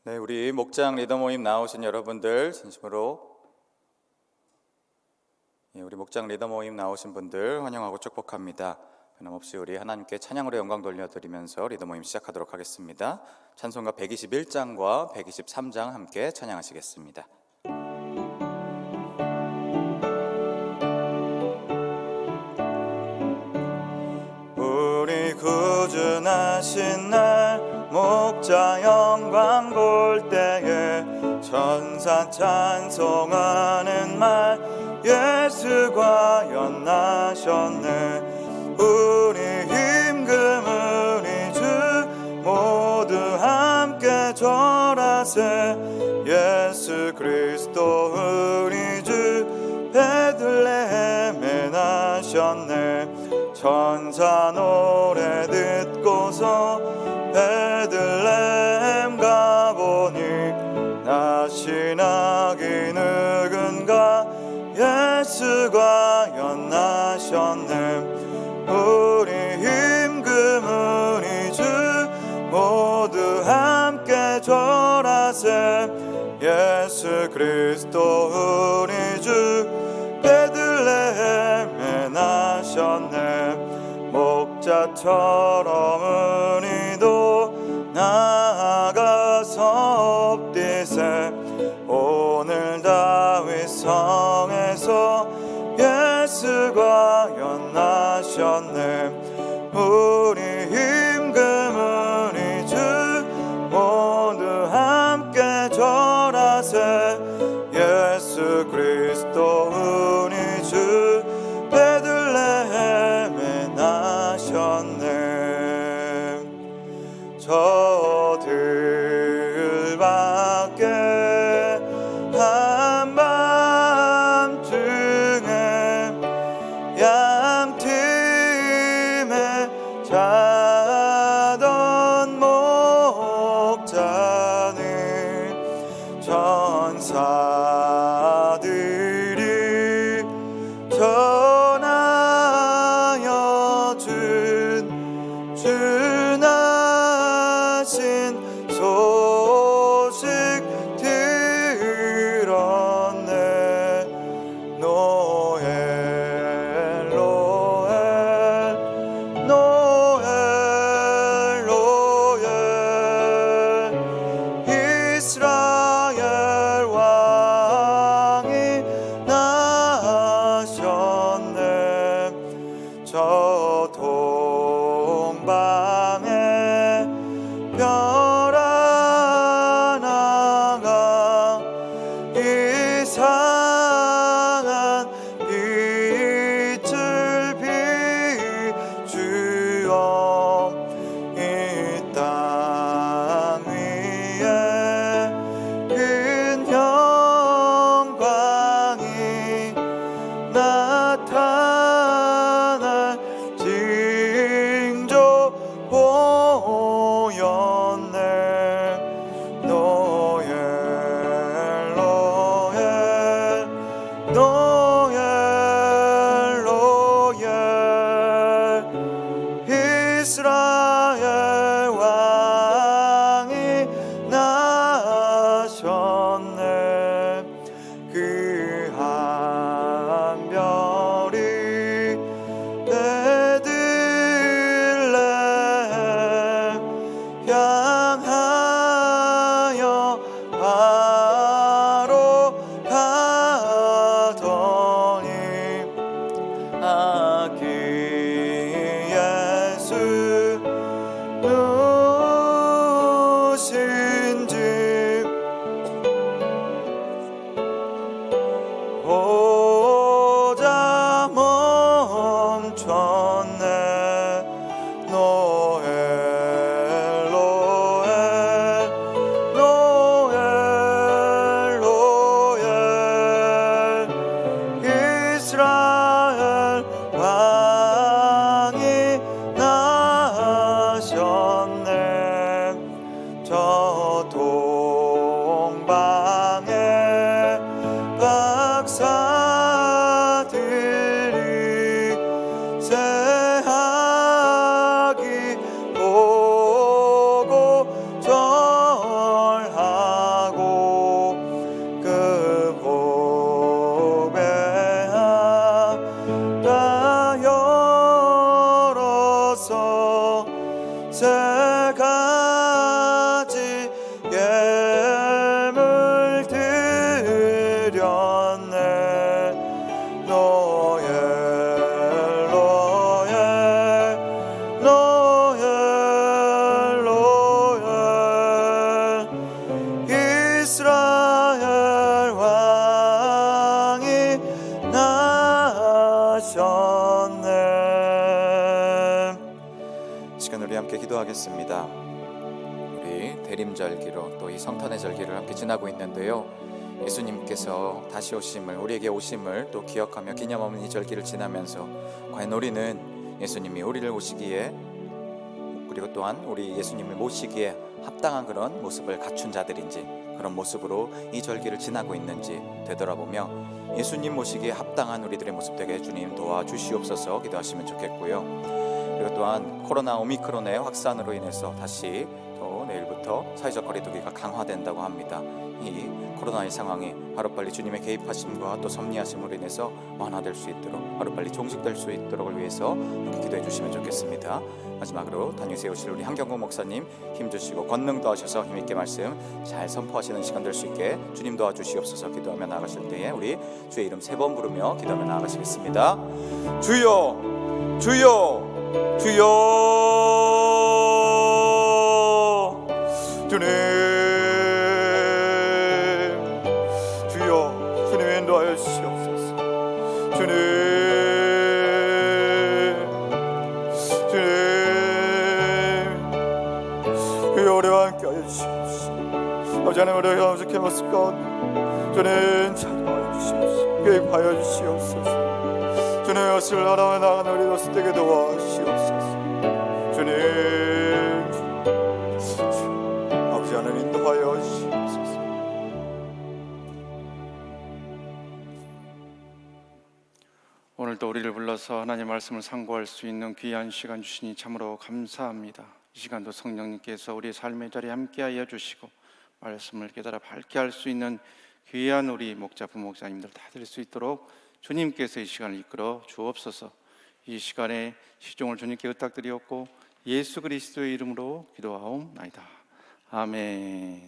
네, 우리 목장 리더 모임 나오신 여러분들 진심으로 우리 목장 리더 모임 나오신 분들 환영하고 축복합니다. 변함없이 우리 하나님께 찬양으로 영광 돌려드리면서 리더 모임 시작하도록 하겠습니다. 찬송가 121장과 123장 함께 찬양하시겠습니다. 우리 구주나신 날 목자 영광 볼 때에 천사 찬송하는 말 예수가 연나셨네. 우리 힘금 우리 주 모두 함께 절하세. 예수 그리스도 우리 주 베들레헴에 나셨네. 천사 노래 듣고서 베들레헴 가보니 나신 아기 누군가 예수가 연나셨네. 우리 힘금 우리 주 모두 함께 절하세. 예수 그리스도 우리 주 베들레헴에 나셨네. 목자처럼 우리도 나아가서 엎디세. 오늘 다윗 성에서 예수가 연나셨네. 우리 힘금 우리 주 모두 함께 절하세. 예수 그리스도 우리 주 베들레헴에 나셨네. 저 들밖에 한밤중에 양팀에 자던 목자는 천사들이 전하여 준 주나신 소식 들었네. 노엘 노엘 노엘 노엘 이스라엘 왕이 나셨네. 저 동방에 별 하나가 이상한 빛을 비추어 이 땅 위에 큰 영광이 나타날 징조 보였네. 노엘 노엘 노엘 노엘 이스라엘 왕이 나셨네. 그 한 별이 베들레헴 향하여 바로 가더니 아기 예수 누신 집 보자 멈췄네. 노엘 노엘 가지 예물 드렸네. 이스라엘 왕이 나셨네. 시간 우리 함께 기도하겠습니다. 우리 대림절기로 또 이 성탄의 절기를 함께 지나고 있는데요, 예수님께서 다시 오심을, 우리에게 오심을 또 기억하며 기념하는 이 절기를 지나면서 과연 우리는 예수님이 우리를 오시기에, 그리고 또한 우리 예수님을 모시기에 합당한 그런 모습을 갖춘 자들인지, 그런 모습으로 이 절기를 지나고 있는지 되돌아보며 예수님 모시기에 합당한 우리들의 모습 되게 주님 도와주시옵소서 기도하시면 좋겠고요. 그리고 또한 코로나 오미크론의 확산으로 인해서 다시 또 내일부터 사회적 거리두기가 강화된다고 합니다. 이 코로나의 상황이 하루빨리 주님의 개입하심과 또 섭리하심으로 인해서 완화될 수 있도록, 하루빨리 종식될 수 있도록을 위해서 함께 기도해 주시면 좋겠습니다. 마지막으로 단위 세우실 우리 한경국 목사님 힘주시고 권능 도와주셔서 힘있게 말씀 잘 선포하시는 시간 될 수 있게 주님 도와주시옵소서 기도하며 나아가실 때에 우리 주의 이름 3번 부르며 기도하며 나아가시겠습니다. 주여 주여 주여 주님, 주여 주님 인도하여 주시옵소서. 주님 우리와 함께 하여 주시옵소서. 아버지 하나님, 우리가 어떻게 모습 가운데 주님 찾아와 주시옵소서. 개입하여 주시옵소서. 주님의 것을 하나만 나가는 우리 것을 되게 도와주시옵소서. 주님 아버지 하나님 인도하여 주시옵소서. 오늘도 우리를 불러서 하나님 말씀을 상고할 수 있는 귀한 시간 주시니 참으로 감사합니다. 이 시간도 성령님께서 우리의 삶의 자리에 함께하여 주시고 말씀을 깨달아 밝게 할 수 있는 귀한 우리 목자 부목자님들 다 될 수 있도록 주님께서 이 시간을 이끌어 주옵소서. 이 시간에 시종을 주님께 의탁드리었고 예수 그리스도의 이름으로 기도하옵나이다. 아멘.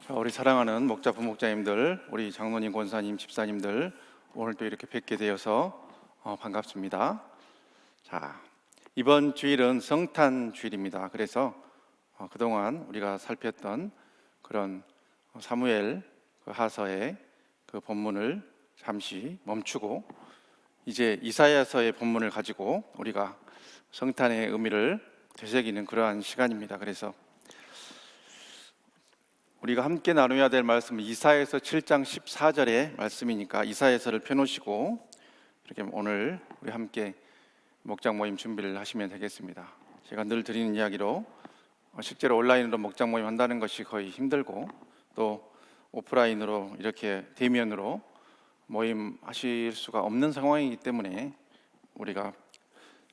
자, 우리 사랑하는 목자 부목자님들, 우리 장로님, 권사님, 집사님들, 오늘 또 이렇게 뵙게 되어서 반갑습니다. 자, 이번 주일은 성탄 주일입니다. 그래서 그동안 우리가 살폈던 그런 사무엘 하서의 그 본문을 잠시 멈추고 이제 이사야서의 본문을 가지고 우리가 성탄의 의미를 되새기는 그러한 시간입니다. 그래서 우리가 함께 나누어야 될 말씀은 이사야서 7장 14절의 말씀이니까 이사야서를 펴놓으시고 이렇게 오늘 우리 함께 목장 모임 준비를 하시면 되겠습니다. 제가 늘 드리는 이야기로 실제로 온라인으로 목장 모임 한다는 것이 거의 힘들고 또 오프라인으로 이렇게 대면으로 모임 하실 수가 없는 상황이기 때문에 우리가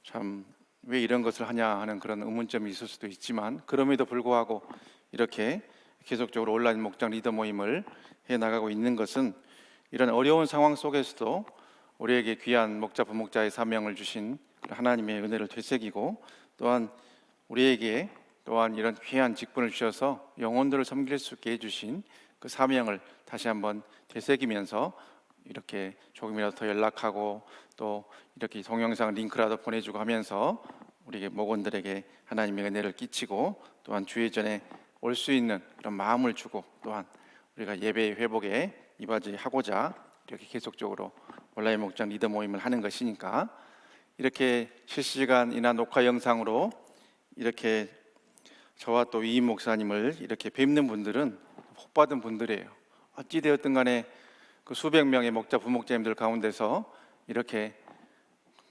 참 왜 이런 것을 하냐 하는 그런 의문점이 있을 수도 있지만, 그럼에도 불구하고 이렇게 계속적으로 온라인 목장 리더 모임을 해나가고 있는 것은 이런 어려운 상황 속에서도 우리에게 귀한 목자 부목자의 사명을 주신 하나님의 은혜를 되새기고, 또한 우리에게 또한 이런 귀한 직분을 주셔서 영혼들을 섬길 수 있게 해주신 그 사명을 다시 한번 되새기면서 이렇게 조금이라도 더 연락하고 또 이렇게 동영상 링크라도 보내주고 하면서 우리에게 목원들에게 하나님의 은혜를 끼치고 또한 주의전에 올 수 있는 그런 마음을 주고, 또한 우리가 예배의 회복에 이바지하고자 이렇게 계속적으로 온라인 목장 리더 모임을 하는 것이니까, 이렇게 실시간이나 녹화 영상으로 이렇게 저와 또 이임 목사님을 이렇게 뵙는 분들은 복받은 분들이에요. 어찌되었든 간에 그 수백 명의 목자 부목자님들 가운데서 이렇게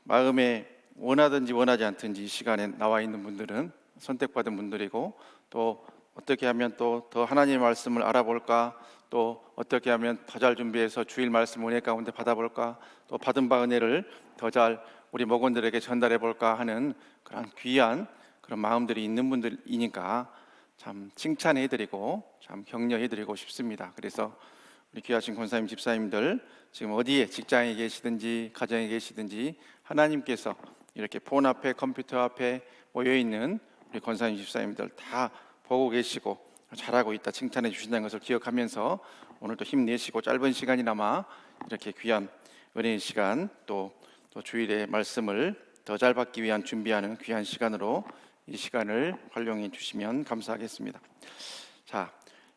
마음에 원하든지 원하지 않든지 이 시간에 나와 있는 분들은 선택받은 분들이고, 또 어떻게 하면 또 더 하나님의 말씀을 알아볼까, 또 어떻게 하면 더 잘 준비해서 주일 말씀 은혜 가운데 받아볼까, 또 받은 바 은혜를 더 잘 우리 목원들에게 전달해 볼까 하는 그런 귀한 그런 마음들이 있는 분들이니까 참 칭찬해드리고 참 격려해드리고 싶습니다. 그래서 우리 귀하신 권사님, 집사님들 지금 어디에 직장에 계시든지 가정에 계시든지 하나님께서 이렇게 폰 앞에 컴퓨터 앞에 모여 있는 우리 권사님 집사님들 다 보고 계시고 잘하고 있다 칭찬해 주신다는 것을 기억하면서 오늘도 힘내시고 짧은 시간이나마 이렇게 귀한 은혜의 시간 또 주일의 말씀을 더 잘 받기 위한 준비하는 귀한 시간으로 이 시간을 활용해 주시면 감사하겠습니다. 자,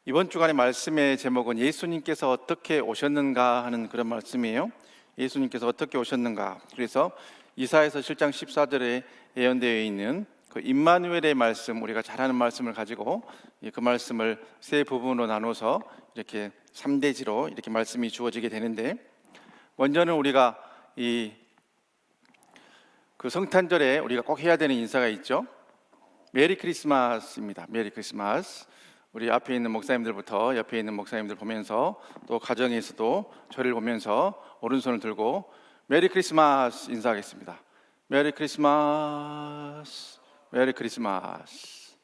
이번 주간의 말씀의 제목은 예수님께서 어떻게 오셨는가 하는 그런 말씀이에요. 예수님께서 어떻게 오셨는가. 그래서 이사야서 7장 14절에 예언되어 있는 그 임마누엘의 말씀, 우리가 잘 아는 말씀을 가지고 그 말씀을 세 부분으로 나눠서 이렇게 3대지로 이렇게 말씀이 주어지게 되는데, 먼저는 우리가 그 성탄절에 우리가 꼭 해야 되는 인사가 있죠. 메리 크리스마스입니다. 메리 크리스마스. 우리 앞에 있는 목사님들부터 옆에 있는 목사님들 보면서 또 가정에서도 저를 보면서 오른손을 들고 메리 크리스마스 인사하겠습니다. 메리 크리스마스, 메리 크리스마스.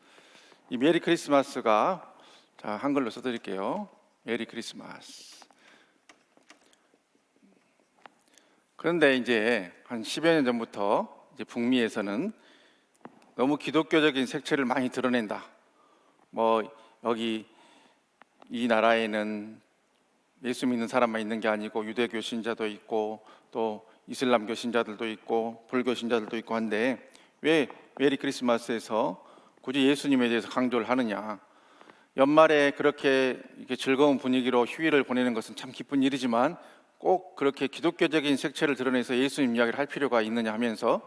이 메리 크리스마스가 자, 한글로 써드릴게요. 메리 크리스마스. 그런데 이제 한 10여 년 전부터 이제 북미에서는 너무 기독교적인 색채를 많이 드러낸다. 뭐 여기 이 나라에는 예수 믿는 사람만 있는 게 아니고 유대교 신자도 있고 또 이슬람교 신자들도 있고 불교 신자들도 있고 한데 왜 메리 크리스마스에서 굳이 예수님에 대해서 강조를 하느냐. 연말에 그렇게 이렇게 즐거운 분위기로 휴일을 보내는 것은 참 기쁜 일이지만 꼭 그렇게 기독교적인 색채를 드러내서 예수님 이야기를 할 필요가 있느냐 하면서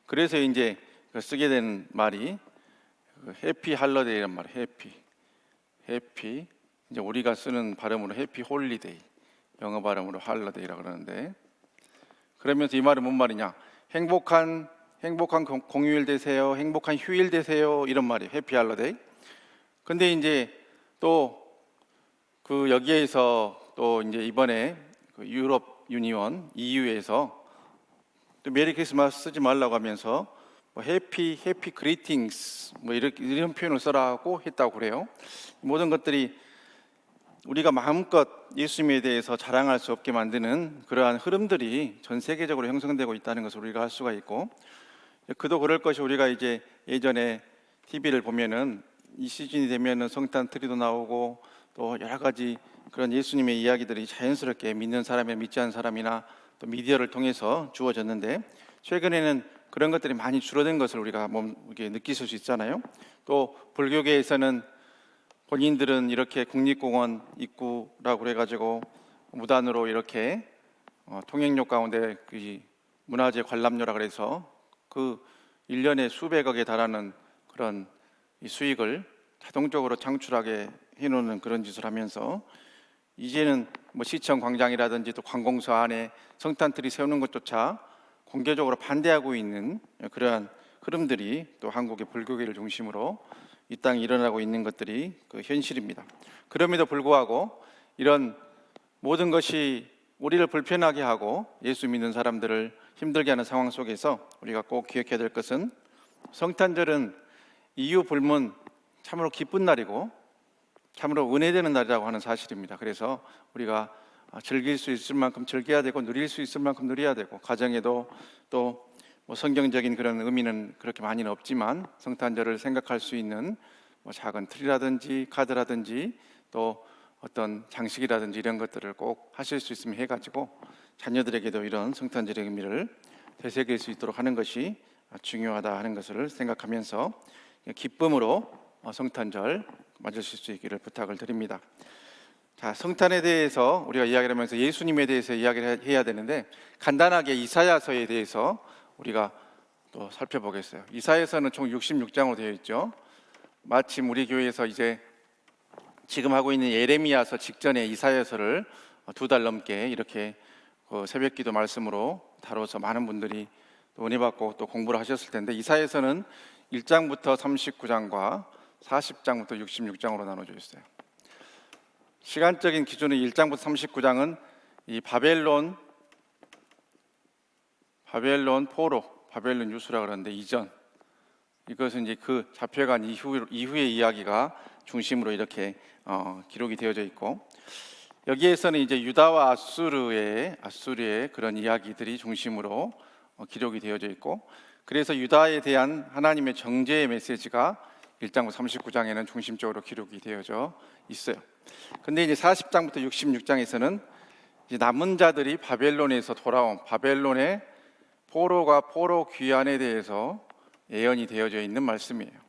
그래서 이제 쓰게 된 말이 해피 할러데이란 말이에요. 해피 이제 우리가 쓰는 발음으로 해피 홀리데이, 영어 발음으로 할러데이라고 그러는데, 그러면서 이 말은 뭔 말이냐? 행복한 공휴일 되세요, 행복한 휴일 되세요, 이런 말이에요. 해피 할러데이. 근데 이제 또 그 여기에서 또 이제 이번에 그 유럽 유니온 EU에서 또 메리 크리스마스 쓰지 말라고 하면서 뭐 해피 그리팅스 뭐 이런 표현을 써라고 했다고 그래요. 모든 것들이 우리가 마음껏 예수님에 대해서 자랑할 수 없게 만드는 그러한 흐름들이 전 세계적으로 형성되고 있다는 것을 우리가 알 수가 있고, 그도 그럴 것이 우리가 이제 예전에 TV를 보면은 이 시즌이 되면은 성탄 트리도 나오고 또 여러 가지 그런 예수님의 이야기들이 자연스럽게 믿는 사람이나 믿지 않는 사람이나 또 미디어를 통해서 주어졌는데, 최근에는 그런 것들이 많이 줄어든 것을 우리가 이렇게 느끼실 수 있잖아요. 또 불교계에서는 본인들은 이렇게 국립공원 입구라고 그래가지고 무단으로 이렇게 통행료 가운데 그 문화재 관람료라 그래서 그 1년에 수백억에 달하는 그런 이 수익을 자동적으로 창출하게 해놓는 그런 짓을 하면서 이제는 뭐 시청 광장이라든지 또 관공서 안에 성탄트리 세우는 것조차 공개적으로 반대하고 있는 그러한 흐름들이 또 한국의 불교계를 중심으로 이 땅에 일어나고 있는 것들이 그 현실입니다. 그럼에도 불구하고 이런 모든 것이 우리를 불편하게 하고 예수 믿는 사람들을 힘들게 하는 상황 속에서 우리가 꼭 기억해야 될 것은, 성탄절은 이유 불문 참으로 기쁜 날이고 참으로 은혜되는 날이라고 하는 사실입니다. 그래서 우리가 즐길 수 있을 만큼 즐겨야 되고 누릴 수 있을 만큼 누려야 되고, 가정에도 또 뭐 성경적인 그런 의미는 그렇게 많이는 없지만 성탄절을 생각할 수 있는 뭐 작은 트리라든지 카드라든지 또 어떤 장식이라든지 이런 것들을 꼭 하실 수 있으면 해가지고 자녀들에게도 이런 성탄절의 의미를 되새길 수 있도록 하는 것이 중요하다 하는 것을 생각하면서 기쁨으로 성탄절 맞으실 수 있기를 부탁을 드립니다. 자, 성탄에 대해서 우리가 이야기를 하면서 예수님에 대해서 이야기를 해야 되는데, 간단하게 이사야서에 대해서 우리가 또 살펴보겠어요. 이사야서는 총 66장으로 되어 있죠. 마침 우리 교회에서 이제 지금 하고 있는 예레미야서 직전에 이사야서를 2달 넘게 이렇게 그 새벽기도 말씀으로 다뤄서 많은 분들이 또 은혜 받고 또 공부를 하셨을 텐데, 이사야서는 1장부터 39장과 40장부터 66장으로 나눠져 있어요. 시간적인 기준은 1장부터 39장은 이 바벨론 포로, 바벨론 유수라 그러는데 이전, 이것은 이제 그 잡혀간 이후의 이야기가 중심으로 이렇게 기록이 되어져 있고, 여기에서는 이제 유다와 아수르의 그런 이야기들이 중심으로 기록이 되어져 있고, 그래서 유다에 대한 하나님의 정죄의 메시지가 1장부터 39장에는 중심적으로 기록이 되어져 있어요. 근데 이제 40장부터 66장에서는 이제 남은 자들이 바벨론에서 돌아온 바벨론의 포로 귀환에 대해서 예언이 되어져 있는 말씀이에요.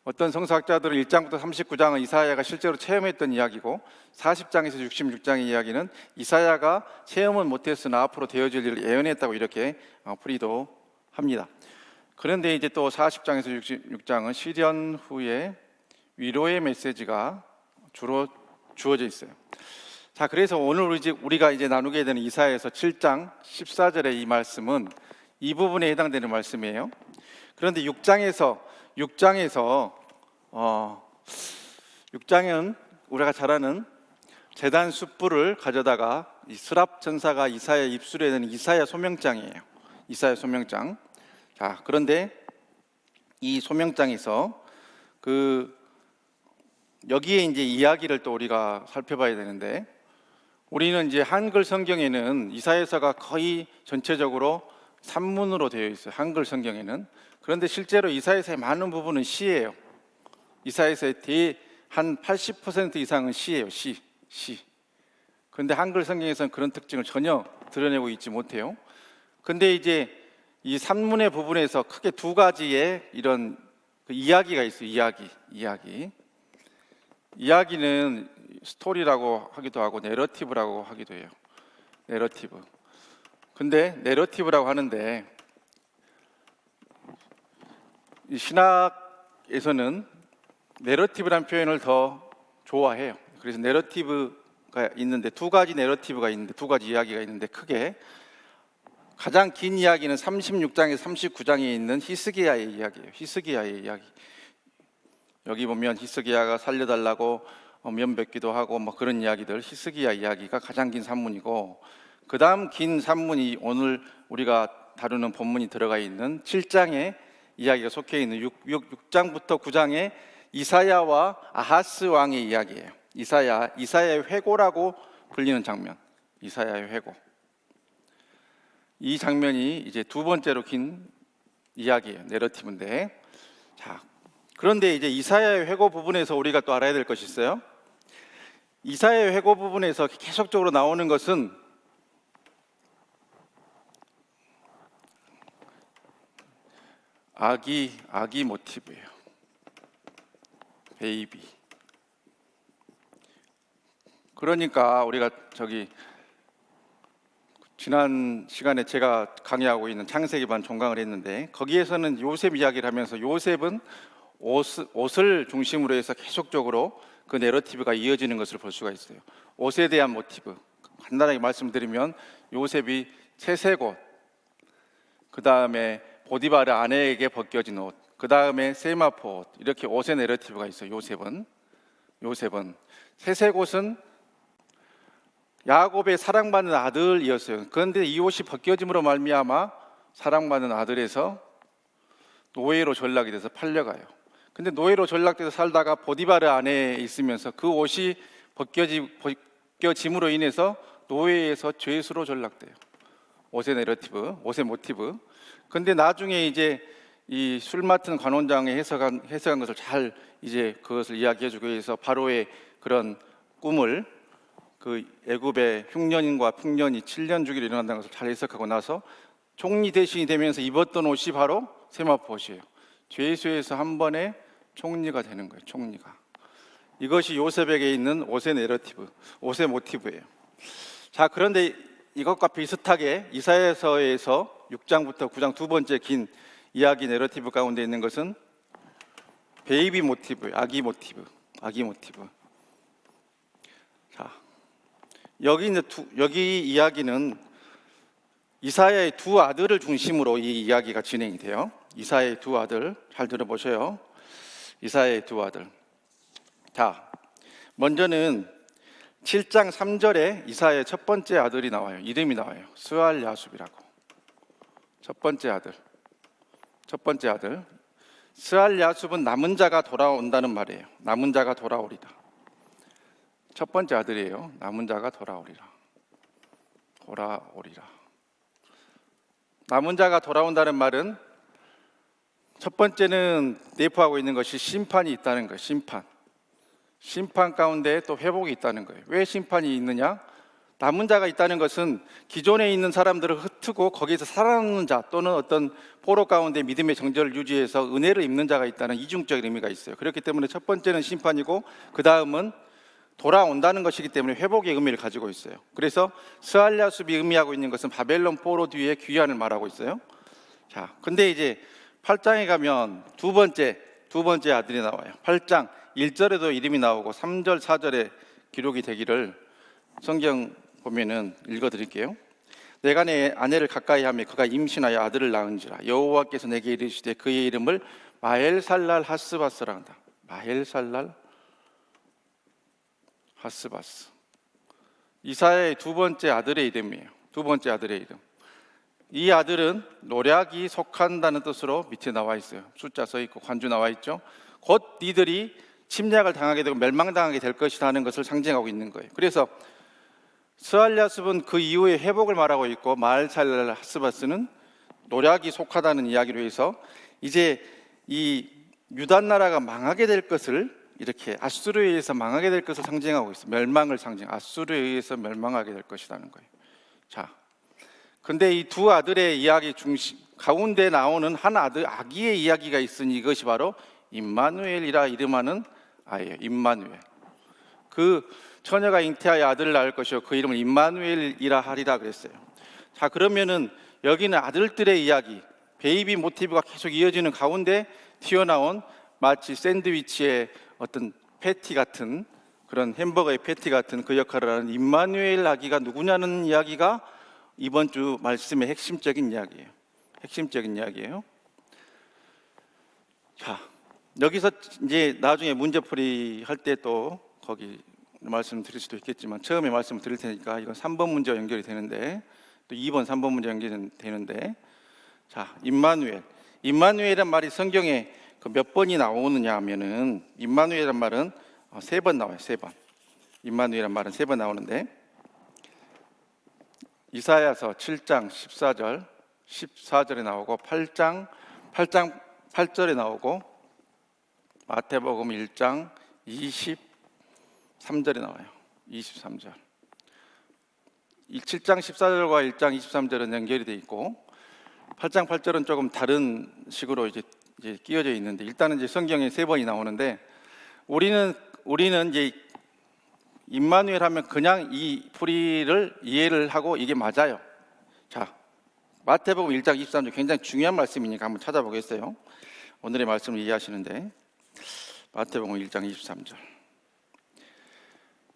어떤 성서학자들은 1장부터 39장은 이사야가 실제로 체험했던 이야기고, 40장에서 66장의 이야기는 이사야가 체험은 못했으나 앞으로 되어질 일을 예언했다고 이렇게 풀이도 합니다. 그런데 이제 또 40장에서 66장은 시련 후에 위로의 메시지가 주로 주어져 있어요. 자, 그래서 오늘 우리가 이제 나누게 되는 이사야에서 7장 14절의 이 말씀은 이 부분에 해당되는 말씀이에요. 그런데 6장은 우리가 잘 아는 제단 숯불을 가져다가 이 스랍 전사가 이사야 입술에 대는 이사야 소명장이에요. 이사야 소명장. 자, 그런데 이 소명장에서 여기에 이제 이야기를 또 우리가 살펴봐야 되는데, 우리는 이제 한글 성경에는 이사야서가 거의 전체적으로 산문으로 되어 있어요. 한글 성경에는. 그런데 실제로 이사야서의 많은 부분은 시예요. 이사야서의 한 80% 이상은 시예요. 시. 그런데 한글 성경에서는 그런 특징을 전혀 드러내고 있지 못해요. 근데 이제 이 산문의 부분에서 크게 두 가지의 이런 이야기가 있어요. 이야기는 스토리라고 하기도 하고 내러티브라고 하기도 해요. 내러티브. 근데 내러티브라고 하는데, 이 신학에서는 내러티브라는 표현을 더 좋아해요. 그래서 내러티브가 있는데 두 가지 내러티브가 있는데, 두 가지 이야기가 있는데, 크게 가장 긴 이야기는 36장에서 39장에 있는 히스기야의 이야기예요. 히스기야의 이야기. 여기 보면 히스기야가 살려달라고 면뵙기도 하고 뭐 그런 이야기들, 히스기야 이야기가 가장 긴 산문이고, 그 다음 긴 산문이 오늘 우리가 다루는 본문이 들어가 있는 7장의 이야기가 속해 있는 6장부터 9장의 이사야와 아하스 왕의 이야기예요. 이사야의 회고라고 불리는 장면, 이사야의 회고. 이 장면이 이제 두 번째로 긴 이야기예요. 내러티브인데, 자, 그런데 이제 이사야의 회고 부분에서 우리가 또 알아야 될 것이 있어요. 이사야의 회고 부분에서 계속적으로 나오는 것은 아기 모티브예요. 베이비. 그러니까 우리가 지난 시간에 제가 강의하고 있는 창세기반 종강을 했는데, 거기에서는 요셉 이야기를 하면서 요셉은 옷을 중심으로 해서 계속적으로 그 내러티브가 이어지는 것을 볼 수가 있어요. 옷에 대한 모티브, 간단하게 말씀드리면 요셉이 채색 옷, 그 다음에 보디바르 아내에게 벗겨진 옷, 그 다음에 세마포 옷, 이렇게 옷의 내러티브가 있어요. 요셉은 채색 옷은 야곱의 사랑받는 아들이었어요. 그런데 이 옷이 벗겨짐으로 말미암아 사랑받는 아들에서 노예로 전락이 돼서 팔려가요. 근데 노예로 전락돼서 살다가 보디바르 안에 있으면서 그 옷이 벗겨짐으로 인해서 노예에서 죄수로 전락돼요. 옷의 내러티브, 옷의 모티브. 근데 나중에 이제 이 술 맡은 관원장이 해석한 것을 잘 이제 그것을 이야기해주기 위해서 바로의 그런 꿈을, 그 애굽의 흉년과 풍년이 7년 주기로 일어난다는 것을 잘 해석하고 나서 총리 대신이 되면서 입었던 옷이 바로 세마포 옷이에요. 죄수에서 한 번에 총리가 되는 거예요. 총리가. 이것이 요셉에게 있는 옷의 내러티브, 옷의 모티브예요. 자, 그런데 이것과 비슷하게 이사야서에서 6장부터 9장 두 번째 긴 이야기 내러티브 가운데 있는 것은 베이비 모티브예요. 아기 모티브. 자, 여기 이야기는 이사야의 두 아들을 중심으로 이 이야기가 진행이 돼요. 이사야의 두 아들, 잘 들어보셔요. 이사야의 두 아들. 자, 먼저는 7장 3절에 이사야의 첫 번째 아들이 나와요. 이름이 나와요. 스알야숲이라고. 첫 번째 아들. 스알야숲은 남은 자가 돌아온다는 말이에요. 남은 자가 돌아오리라. 첫 번째 아들이에요. 남은 자가 돌아오리라. 남은 자가 돌아온다는 말은 첫 번째는 내포하고 있는 것이 심판이 있다는 거예요. 심판 가운데 또 회복이 있다는 거예요. 왜 심판이 있느냐? 남은 자가 있다는 것은 기존에 있는 사람들을 흩트고 거기에서 살아남는 자, 또는 어떤 포로 가운데 믿음의 정절을 유지해서 은혜를 입는 자가 있다는 이중적인 의미가 있어요. 그렇기 때문에 첫 번째는 심판이고, 그 다음은 돌아온다는 것이기 때문에 회복의 의미를 가지고 있어요. 그래서 스알랴숲이 의미하고 있는 것은 바벨론 포로 뒤에 귀환을 말하고 있어요. 자, 근데 이제 8장에 가면 두 번째 아들이 나와요. 8장 1절에도 이름이 나오고 3절 4절에 기록이 되기를 성경 보면은 읽어드릴게요. 내가 내 아내를 가까이 하며 그가 임신하여 아들을 낳은지라. 여호와께서 내게 이르시되 그의 이름을 마헬살랄 하스바스라 한다. 마헬살랄 하스바스. 이사야의 두 번째 아들의 이름이에요. 두 번째 아들의 이름. 이 아들은 노략이 속한다는 뜻으로 밑에 나와 있어요. 숫자 써 있고 관주 나와 있죠. 곧 니들이 침략을 당하게 되고 멸망당하게 될 것이다 하는 것을 상징하고 있는 거예요. 그래서 스알랴숲은 그 이후에 회복을 말하고 있고, 마헬살랄 하스바스는 노략이 속하다는 이야기로 해서 이제 이 유다 나라가 망하게 될 것을, 이렇게 아수르에 의해서 망하게 될 것을 상징하고 있어요. 멸망을 아수르에 의해서 멸망하게 될 것이라는 거예요. 자, 근데 이 두 아들의 이야기 중심 가운데 나오는 한 아들 아기의 이야기가 있으니 이것이 바로 임마누엘이라 이름하는 아이예요. 임마누엘. 그 처녀가 잉태하여 아들을 낳을 것이요 그 이름을 임마누엘이라 하리라 그랬어요. 자, 그러면은 여기는 아들들의 이야기, 베이비 모티브가 계속 이어지는 가운데 튀어나온 마치 샌드위치의 어떤 패티 같은, 그런 햄버거의 패티 같은 그 역할을 하는 임마누엘 아기가 누구냐는 이야기가 이번 주 말씀의 핵심적인 이야기예요. 자, 여기서 이제 나중에 문제풀이 할 때 또 거기 말씀 드릴 수도 있겠지만, 처음에 말씀을 드릴 테니까 이건 3번 문제와 연결이 되는데, 또 2번, 3번 문제 연결이 되는데, 자, 임마누엘이란 말이 성경에 몇 번이 나오느냐 하면은, 임마누엘이란 말은 3번 나와요. 3번. 임마누엘이란 말은 3번 나오는데, 이사야서 7장 14절에 나오고, 8장 8절에 나오고, 마태복음 1장 23절에 나와요. 23절. 이 7장 14절과 1장 23절은 연결이 돼 있고, 8장 8절은 조금 다른 식으로 이제 끼어져 있는데, 일단은 이제 성경에 3번이 나오는데, 우리는 이제 임마누엘 하면 그냥 이 풀이를 이해를 하고 이게 맞아요. 자, 마태복음 1장 23절 굉장히 중요한 말씀이니까 한번 찾아보겠어요. 오늘의 말씀을 이해하시는데, 마태복음 1장 23절.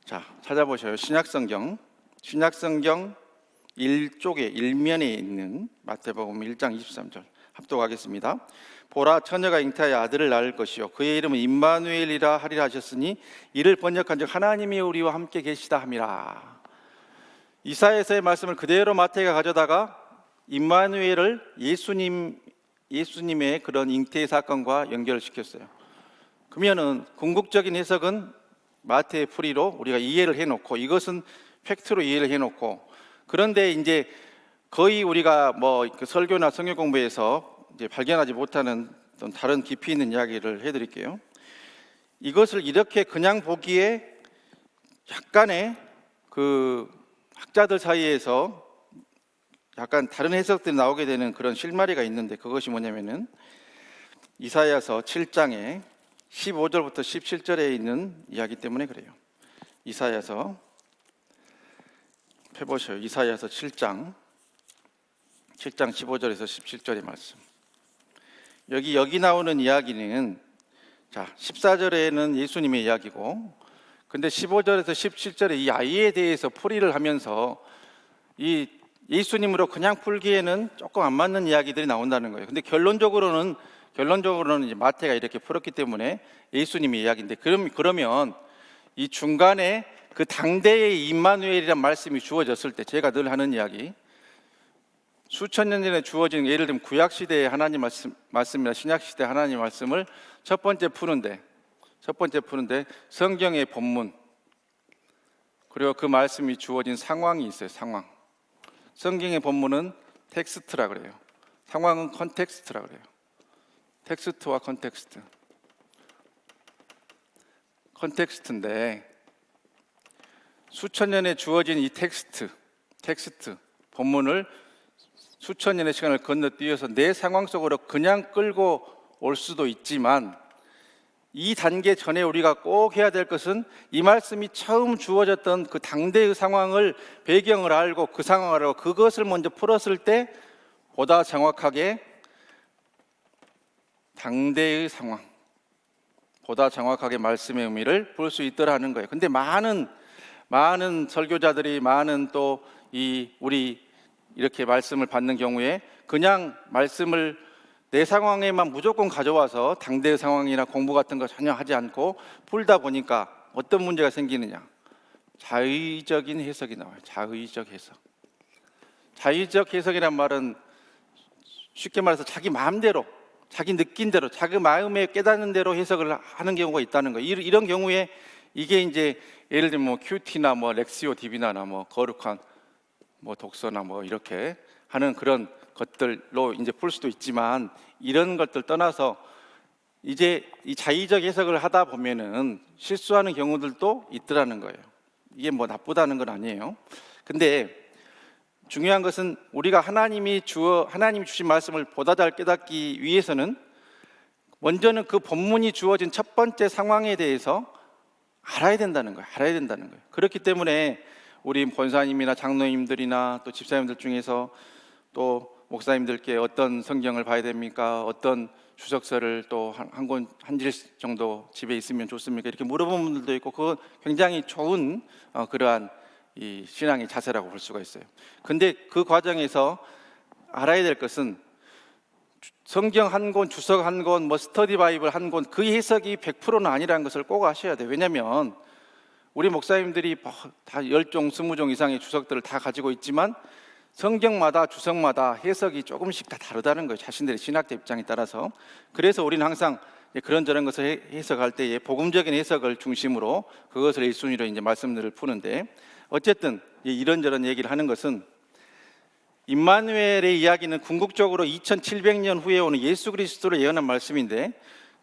자, 찾아보셔요. 신약성경 1쪽에 일면에 있는 마태복음 1장 23절 합독하겠습니다. 보라, 처녀가 잉태하여 아들을 낳을 것이요 그의 이름은 임마누엘이라 하리라 하셨으니 이를 번역한즉 하나님이 우리와 함께 계시다 함이라. 이사야서의 말씀을 그대로 마태가 가져다가 임마누엘을 예수님의 그런 잉태 사건과 연결을 시켰어요. 그러면은 궁극적인 해석은 마태의 풀이로 우리가 이해를 해놓고, 이것은 팩트로 이해를 해놓고, 그런데 이제 거의 우리가 뭐 설교나 성경 공부에서 이제 발견하지 못하는 어떤 다른 깊이 있는 이야기를 해드릴게요. 이것을 이렇게 그냥 보기에 약간의 그 학자들 사이에서 약간 다른 해석들이 나오게 되는 그런 실마리가 있는데, 그것이 뭐냐면은 이사야서 7장에 15절부터 17절에 있는 이야기 때문에 그래요. 이사야서 펴보셔요. 이사야서 7장 15절에서 17절의 말씀. 여기 나오는 이야기는, 자, 14절에는 예수님의 이야기고, 근데 15절에서 17절에 이 아이에 대해서 풀이를 하면서 이 예수님으로 그냥 풀기에는 조금 안 맞는 이야기들이 나온다는 거예요. 근데 결론적으로는 이제 마태가 이렇게 풀었기 때문에 예수님의 이야기인데, 그러면 이 중간에 그 당대의 임마누엘이란 말씀이 주어졌을 때, 제가 늘 하는 이야기, 수천 년 전에 주어진, 예를 들면 구약 시대의 하나님 말씀이나 신약 시대 하나님 말씀을 첫 번째 푸는데 성경의 본문, 그리고 그 말씀이 주어진 상황이 있어요. 상황. 성경의 본문은 텍스트라 그래요. 상황은 컨텍스트라고 그래요. 텍스트와 컨텍스트. 컨텍스트인데 수천 년에 주어진 이 텍스트, 본문을 수천 년의 시간을 건너뛰어서 내 상황 속으로 그냥 끌고 올 수도 있지만 이 단계 전에 우리가 꼭 해야 될 것은 이 말씀이 처음 주어졌던 그 당대의 상황을 배경을 알고 그 상황을 알고 그것을 먼저 풀었을 때 보다 정확하게 당대의 상황, 보다 정확하게 말씀의 의미를 볼 수 있더라는 거예요. 근데 많은 설교자들이 많은 또 우리 이렇게 말씀을 받는 경우에 그냥 말씀을 내 상황에만 무조건 가져와서 당대의 상황이나 공부 같은 거 전혀 하지 않고 풀다 보니까 어떤 문제가 생기느냐? 자의적인 해석이 나와요. 자의적 해석. 자의적 해석이란 말은 쉽게 말해서 자기 마음대로, 자기 느낀 대로, 자기 마음에 깨닫는 대로 해석을 하는 경우가 있다는 거예요. 이런 경우에 이게 이제 예를 들면 뭐 큐티나 뭐 렉시오 디비나나 뭐 거룩한 뭐 독서나 뭐 이렇게 하는 그런 것들로 이제 풀 수도 있지만 이런 것들 떠나서 이제 이 자의적 해석을 하다 보면은 실수하는 경우들도 있더라는 거예요. 이게 뭐 나쁘다는 건 아니에요. 근데 중요한 것은 우리가 하나님이 주신 말씀을 보다 잘 깨닫기 위해서는 먼저는 그 본문이 주어진 첫 번째 상황에 대해서 알아야 된다는 거예요. 그렇기 때문에 우리 본사님이나 장로님들이나 또 집사님들 중에서 또 목사님들께 어떤 성경을 봐야 됩니까? 어떤 주석서를 또 한 질 정도 집에 있으면 좋습니까? 이렇게 물어보는 분들도 있고 그건 굉장히 좋은 그러한 이 신앙의 자세라고 볼 수가 있어요. 근데 그 과정에서 알아야 될 것은 성경 한 권, 주석 한 권, 뭐 스터디 바이블 한 권, 그 해석이 100%는 아니라는 것을 꼭 아셔야 돼요. 왜냐하면 우리 목사님들이 다 10종, 20종 이상의 주석들을 다 가지고 있지만 성경마다 주석마다 해석이 조금씩 다 다르다는 거예요. 자신들의 신학적 입장에 따라서. 그래서 우리는 항상 그런저런 것을 해석할 때에 복음적인 해석을 중심으로 그것을 1순위로 이제 말씀들을 푸는데 어쨌든 이런저런 얘기를 하는 것은 임마누엘의 이야기는 궁극적으로 2700년 후에 오는 예수 그리스도를 예언한 말씀인데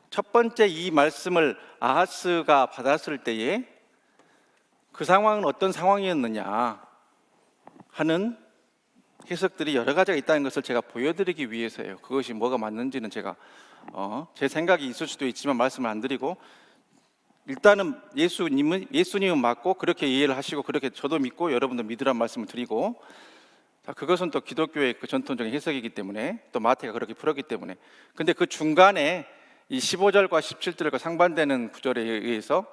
첫 번째 이 말씀을 아하스가 받았을 때에 그 상황은 어떤 상황이었느냐 하는 해석들이 여러 가지가 있다는 것을 제가 보여드리기 위해서예요. 그것이 뭐가 맞는지는 제가 제 생각이 있을 수도 있지만 말씀을 안 드리고 일단은 예수님은 맞고 그렇게 이해를 하시고 그렇게 저도 믿고 여러분도 믿으란 말씀을 드리고 그것은 또 기독교의 그 전통적인 해석이기 때문에 또 마태가 그렇게 풀었기 때문에 근데 그 중간에 이 15절과 17절과 상반되는 구절에 의해서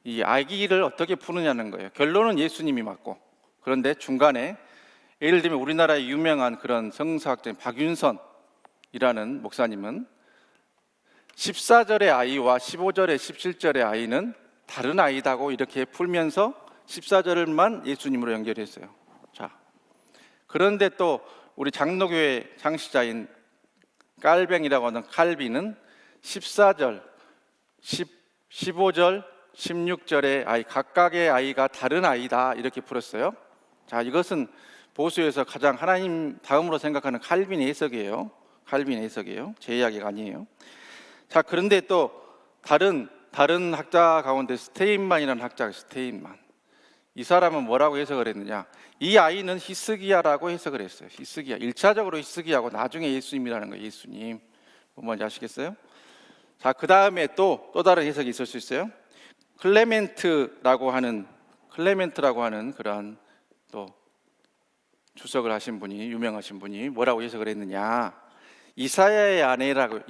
이 아기를 어떻게 푸느냐는 거예요. 결론은 예수님이 맞고 그런데 중간에 예를 들면 우리나라의 유명한 그런 성서학자인 박윤선이라는 목사님은 14절의 아이와 15절의 17절의 아이는 다른 아이다고 이렇게 풀면서 14절만 예수님으로 연결했어요. 자, 그런데 또 우리 장로교회 창시자인 깔뱅이라고 하는 칼빈은 14절, 15절, 16절의 아이 각각의 아이가 다른 아이다 이렇게 풀었어요. 자, 이것은 보수에서 가장 하나님 다음으로 생각하는 칼빈의 해석이에요. 제 이야기가 아니에요. 자, 그런데 또 다른 학자 가운데 스테인만이라는 학자가 스테인만. 이 사람은 뭐라고 해석을 했느냐? 이 아이는 히스기야라고 해석을 했어요. 히스기야. 1차적으로 히스기야고 나중에 예수님이라는 거예요. 예수님. 뭔지 아시겠어요? 자, 그 다음에 또 다른 해석이 있을 수 있어요. 클레멘트라고 하는 그러한 또 주석을 하신 분이 유명하신 분이 뭐라고 해석을 했느냐? 이사야의 아내라고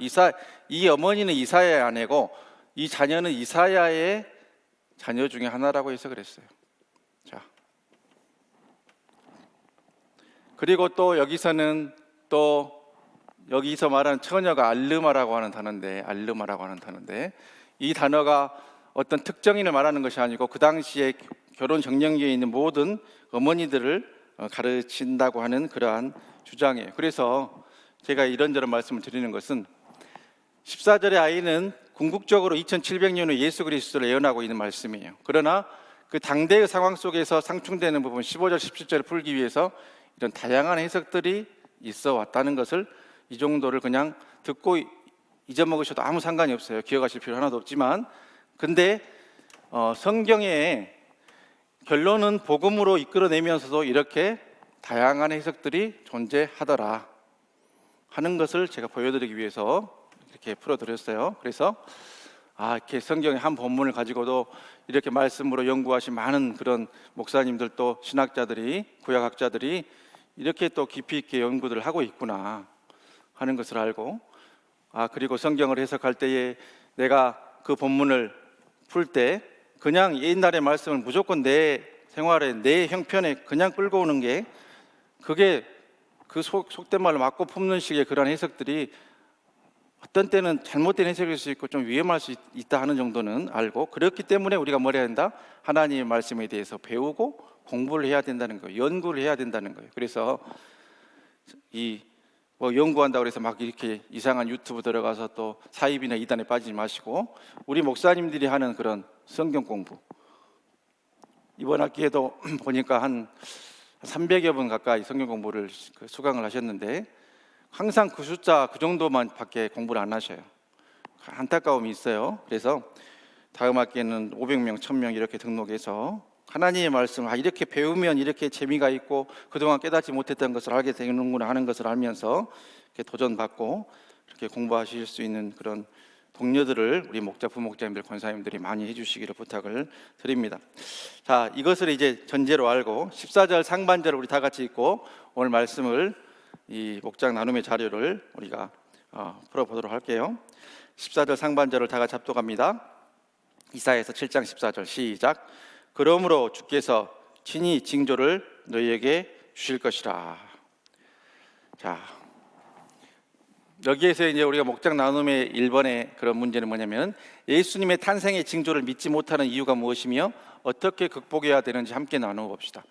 이 어머니는 이사야의 아내고 이 자녀는 이사야의 자녀 중에 하나라고 해석을 했어요. 자, 그리고 또 여기서 말하는 처녀가 알르마라고 하는 단어인데 이 단어가 어떤 특정인을 말하는 것이 아니고 그 당시에 결혼 정령기에 있는 모든 어머니들을 가르친다고 하는 그러한 주장이에요. 그래서 제가 이런저런 말씀을 드리는 것은 14절의 아이는 궁극적으로 2700년 후 예수 그리스도를 예언하고 있는 말씀이에요. 그러나 그 당대의 상황 속에서 상충되는 부분 15절, 17절을 풀기 위해서 이런 다양한 해석들이 있어 왔다는 것을 이 정도를 그냥 듣고 잊어먹으셔도 아무 상관이 없어요. 기억하실 필요 하나도 없지만, 근데 성경의 결론은 복음으로 이끌어내면서도 이렇게 다양한 해석들이 존재하더라 하는 것을 제가 보여드리기 위해서 이렇게 풀어드렸어요. 그래서 이렇게 성경의 한 본문을 가지고도 이렇게 말씀으로 연구하신 많은 그런 목사님들, 또 신학자들이, 구약학자들이 이렇게 또 깊이 있게 연구를 하고 있구나 하는 것을 알고, 그리고 성경을 해석할 때에 내가 그 본문을 풀 때 그냥 옛날의 말씀을 무조건 내 생활에, 내 형편에 그냥 끌고 오는 게, 그게 그 속된 말로 맞고 품는 식의 그런 해석들이 어떤 때는 잘못된 해석일 수 있고 좀 위험할 수 있다 하는 정도는 알고, 그렇기 때문에 우리가 뭘 해야 된다? 하나님의 말씀에 대해서 배우고 공부를 해야 된다는 거예요. 연구를 해야 된다는 거예요. 그래서 연구한다고 해서 막 이렇게 이상한 유튜브 들어가서 또 사입이나 이단에 빠지지 마시고, 우리 목사님들이 하는 그런 성경 공부, 이번 학기에도 보니까 한 300여 분 가까이 성경 공부를 수강을 하셨는데, 항상 그 숫자 그 정도만 밖에 공부를 안 하셔요. 안타까움이 있어요. 그래서 다음 학기에는 500명, 1000명 이렇게 등록해서 하나님의 말씀을 이렇게 배우면 이렇게 재미가 있고 그동안 깨닫지 못했던 것을 알게 되는구나 하는 것을 알면서 이렇게 도전받고 이렇게 공부하실 수 있는 그런 동료들을 우리 목자, 부목자님들, 권사님들이 많이 해주시기를 부탁을 드립니다. 자, 이것을 이제 전제로 알고 14절 상반절을 우리 다 같이 읽고 오늘 말씀을, 이 목장 나눔의 자료를 우리가 풀어보도록 할게요. 14절 상반절을 다 같이 합독합니다. 이사야서 7장 14절 시작. 그러므로 주께서 친히 징조를 너희에게 주실 것이라. 자, 여기에서 이제 우리가 목장 나눔의 1번의 그런 문제는 뭐냐면, 예수님의 탄생의 징조를 믿지 못하는 이유가 무엇이며 어떻게 극복해야 되는지 함께 나누어 봅시다.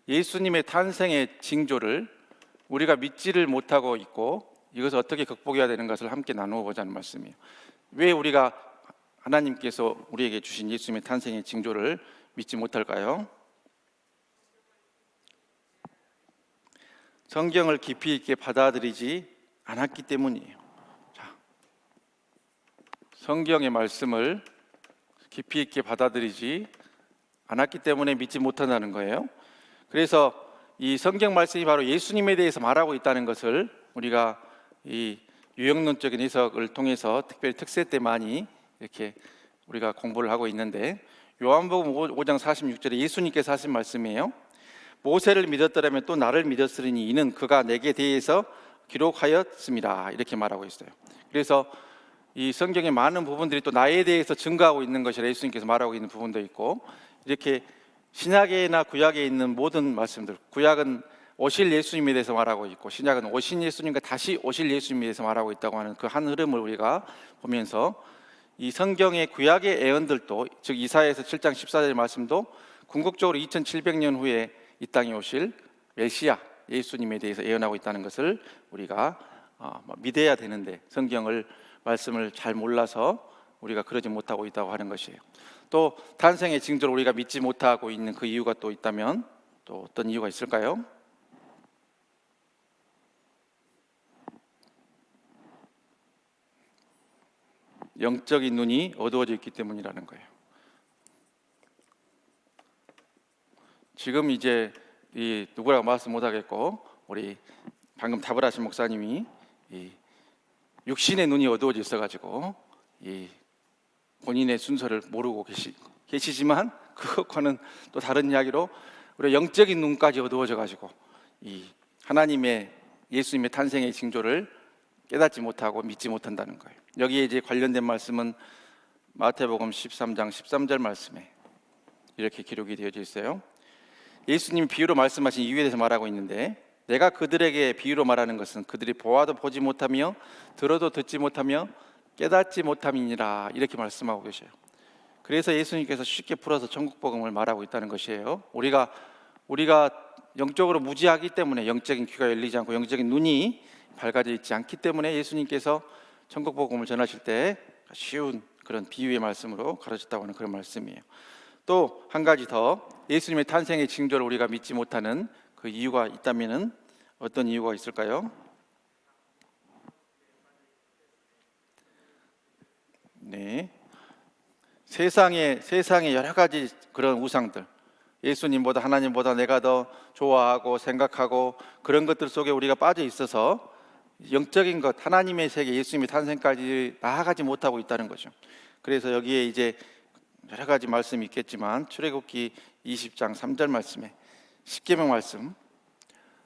예수님의 탄생의 징조를 우리가 믿지를 못하고 있고 이것을 어떻게 극복해야 되는 것을 함께 나누어 보자는 말씀이에요. 왜 우리가 하나님께서 우리에게 주신 예수님의 탄생의 징조를 믿지 못할까요? 성경을 깊이 있게 받아들이지 않았기 때문이에요. 자, 성경의 말씀을 깊이 있게 받아들이지 않았기 때문에 믿지 못한다는 거예요. 그래서 이 성경 말씀이 바로 예수님에 대해서 말하고 있다는 것을 우리가 이 유형론적인 해석을 통해서 특별히 특세 때 많이 이렇게 우리가 공부를 하고 있는데, 요한복음 5장 46절에 예수님께서 하신 말씀이에요. 모세를 믿었더라면 또 나를 믿었으리니 이는 그가 내게 대해서 기록하였습니다. 이렇게 말하고 있어요. 그래서 이 성경의 많은 부분들이 또 나에 대해서 증거하고 있는 것이라 예수님께서 말하고 있는 부분도 있고, 이렇게 신약에나 구약에 있는 모든 말씀들, 구약은 오실 예수님에 대해서 말하고 있고 신약은 오신 예수님과 다시 오실 예수님에 대해서 말하고 있다고 하는 그 한 흐름을 우리가 보면서, 이 성경의 구약의 예언들도, 즉 이사야에서 7장 14절 말씀도 궁극적으로 2700년 후에 이 땅에 오실 메시아 예수님에 대해서 예언하고 있다는 것을 우리가 믿어야 되는데, 성경을 말씀을 잘 몰라서 우리가 그러지 못하고 있다고 하는 것이에요. 또 탄생의 징조를 우리가 믿지 못하고 있는 그 이유가 또 있다면 또 어떤 이유가 있을까요? 영적인 눈이 어두워져 있기 때문이라는 거예요. 지금 이제 이 누구라고 말씀 못하겠고, 우리 방금 답을 하신 목사님이 이 육신의 눈이 어두워져 있어가지고 이 본인의 순서를 모르고 계시지만, 그것과는 또 다른 이야기로 우리 영적인 눈까지 어두워져가지고 이 하나님의 예수님의 탄생의 징조를 깨닫지 못하고 믿지 못한다는 거예요. 여기에 이제 관련된 말씀은 마태복음 13장 13절 말씀에 이렇게 기록이 되어져 있어요. 예수님이 비유로 말씀하신 이유에 대해서 말하고 있는데, 내가 그들에게 비유로 말하는 것은 그들이 보아도 보지 못하며 들어도 듣지 못하며 깨닫지 못함이니라, 이렇게 말씀하고 계셔요. 그래서 예수님께서 쉽게 풀어서 천국 복음을 말하고 있다는 것이에요. 우리가 영적으로 무지하기 때문에, 영적인 귀가 열리지 않고 영적인 눈이 밝아져 있지 않기 때문에 예수님께서 천국 복음을 전하실 때 쉬운 그런 비유의 말씀으로 가르쳤다고 하는 그런 말씀이에요. 또 한 가지 더, 예수님의 탄생의 징조를 우리가 믿지 못하는 그 이유가 있다면은 어떤 이유가 있을까요? 세상에 여러 가지 그런 우상들, 예수님보다 하나님보다 내가 더 좋아하고 생각하고 그런 것들 속에 우리가 빠져 있어서 영적인 것, 하나님의 세계, 예수님의 탄생까지 나아가지 못하고 있다는 거죠. 그래서 여기에 이제 여러 가지 말씀이 있겠지만 출애굽기 20장 3절 말씀에 십계명 말씀,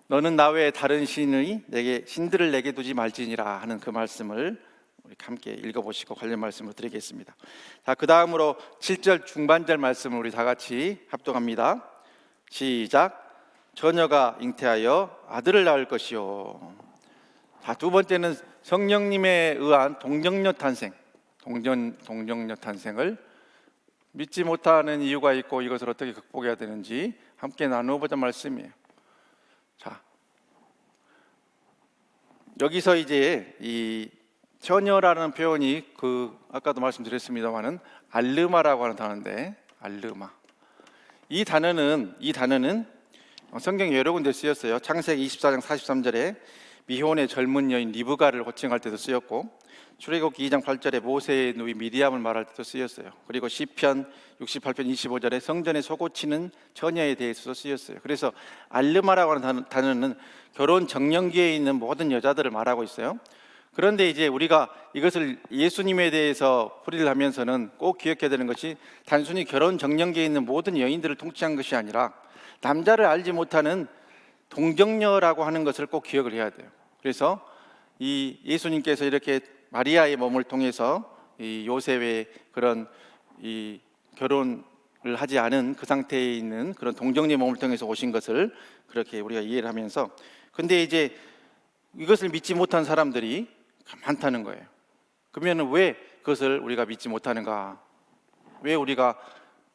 너는 나 외에 다른 신들을 내게 두지 말지니라 하는 그 말씀을 우리 함께 읽어보시고 관련 말씀을 드리겠습니다. 자, 그 다음으로 7절 중반절 말씀을 우리 다 같이 합독합니다. 시작. 처녀가 잉태하여 아들을 낳을 것이요. 자, 두 번째는 성령님에 의한 동정녀 탄생, 동정녀 탄생을 믿지 못하는 이유가 있고 이것을 어떻게 극복해야 되는지 함께 나누어보자 말씀이에요. 자, 여기서 이제 이 처녀라는 표현이 아까도 말씀드렸습니다만은 알르마라고 하는 단어인데, 알르마. 이 단어는 성경 여러 군데 쓰였어요. 창세기 24장 43절에 미혼의 젊은 여인 리브가를 호칭할 때도 쓰였고, 출애굽기 2장 8절에 모세의 누이 미리암을 말할 때도 쓰였어요. 그리고 시편 68편 25절에 성전에 소고치는 처녀에 대해서도 쓰였어요. 그래서 알르마라고 하는 단어는 결혼 정년기에 있는 모든 여자들을 말하고 있어요. 그런데 이제 우리가 이것을 예수님에 대해서 풀이를 하면서는 꼭 기억해야 되는 것이 단순히 결혼 정년기에 있는 모든 여인들을 통치한 것이 아니라 남자를 알지 못하는 동정녀라고 하는 것을 꼭 기억을 해야 돼요. 그래서 이 예수님께서 이렇게 마리아의 몸을 통해서 이 요셉의 그런 이 결혼을 하지 않은 그 상태에 있는 그런 동정녀의 몸을 통해서 오신 것을 그렇게 우리가 이해를 하면서, 근데 이제 이것을 믿지 못한 사람들이 많다는 거예요. 그러면 왜 그것을 우리가 믿지 못하는가? 왜 우리가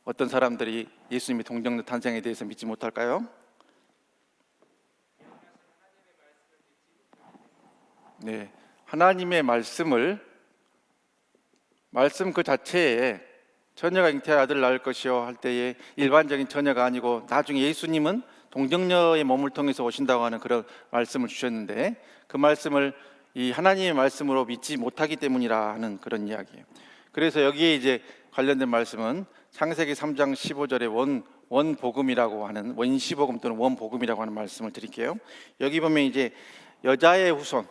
어떤 사람들이 예수님의 동정녀 탄생에 대해서 믿지 못할까요? 네, 하나님의 말씀 그 자체에 처녀가 잉태할 아들을 낳을 것이요 할 때에 일반적인 처녀가 아니고 나중에 예수님은 동정녀의 몸을 통해서 오신다고 하는 그런 말씀을 주셨는데, 그 말씀을 이 하나님의 말씀으로 믿지 못하기 때문이라 하는 그런 이야기예요. 그래서 여기에 이제 관련된 말씀은 창세기 3장 15절에 원복음이라고 하는, 원시복음 또는 원복음이라고 하는 말씀을 드릴게요. 여기 보면 이제 여자의 후손,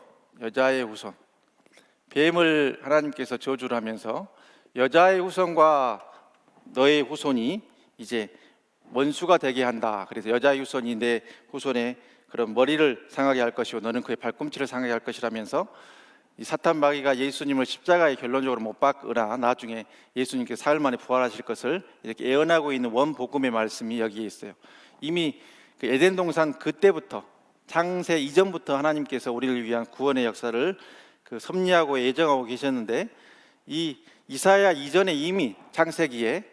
뱀을 하나님께서 저주를 하면서 여자의 후손과 너의 후손이 이제 원수가 되게 한다. 그래서 여자의 후손이 내 후손의 그런 머리를 상하게 할 것이고 너는 그의 발꿈치를 상하게 할 것이라면서 이 사탄 마귀가 예수님을 십자가에 결론적으로 못 박으나 나중에 예수님께서 사흘 만에 부활하실 것을 이렇게 예언하고 있는 원복음의 말씀이 여기에 있어요. 이미 그 에덴 동산 그때부터, 창세 이전부터 하나님께서 우리를 위한 구원의 역사를 그 섭리하고 예정하고 계셨는데, 이 이사야 이전에 이미 창세기에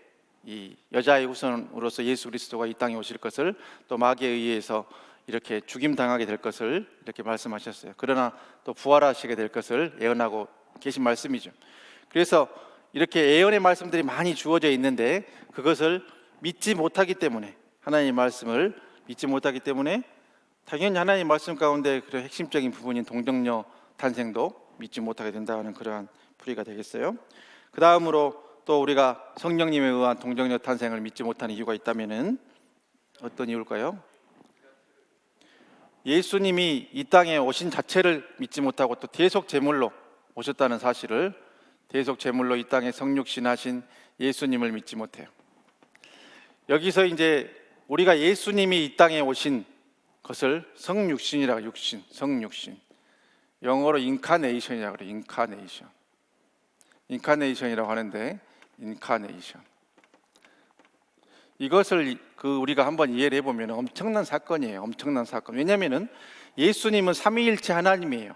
이 여자의 후손으로서 예수 그리스도가 이 땅에 오실 것을, 또 마귀에 의해서 이렇게 죽임 당하게 될 것을 이렇게 말씀하셨어요. 그러나 또 부활하시게 될 것을 예언하고 계신 말씀이죠. 그래서 이렇게 예언의 말씀들이 많이 주어져 있는데 그것을 믿지 못하기 때문에, 하나님의 말씀을 믿지 못하기 때문에 당연히 하나님의 말씀 가운데 그런 핵심적인 부분인 동정녀 탄생도 믿지 못하게 된다는 그러한 풀이가 되겠어요. 그 다음으로 또 우리가 성령님에 의한 동정녀 탄생을 믿지 못하는 이유가 있다면은 어떤 이유일까요? 예수님이 이 땅에 오신 자체를 믿지 못하고 또 대속 제물로 오셨다는 사실을, 대속 제물로 이 땅에 성육신하신 예수님을 믿지 못해요. 여기서 이제 우리가 예수님이 이 땅에 오신 것을 성육신이라고, 성육신, 영어로 인카네이션이라고 그래요. 인카네이션이라고 하는데, 인카네이션, 이것을 우리가 한번 이해를 해보면 엄청난 사건이에요. 엄청난 사건. 왜냐하면 예수님은 삼위일체 하나님이에요.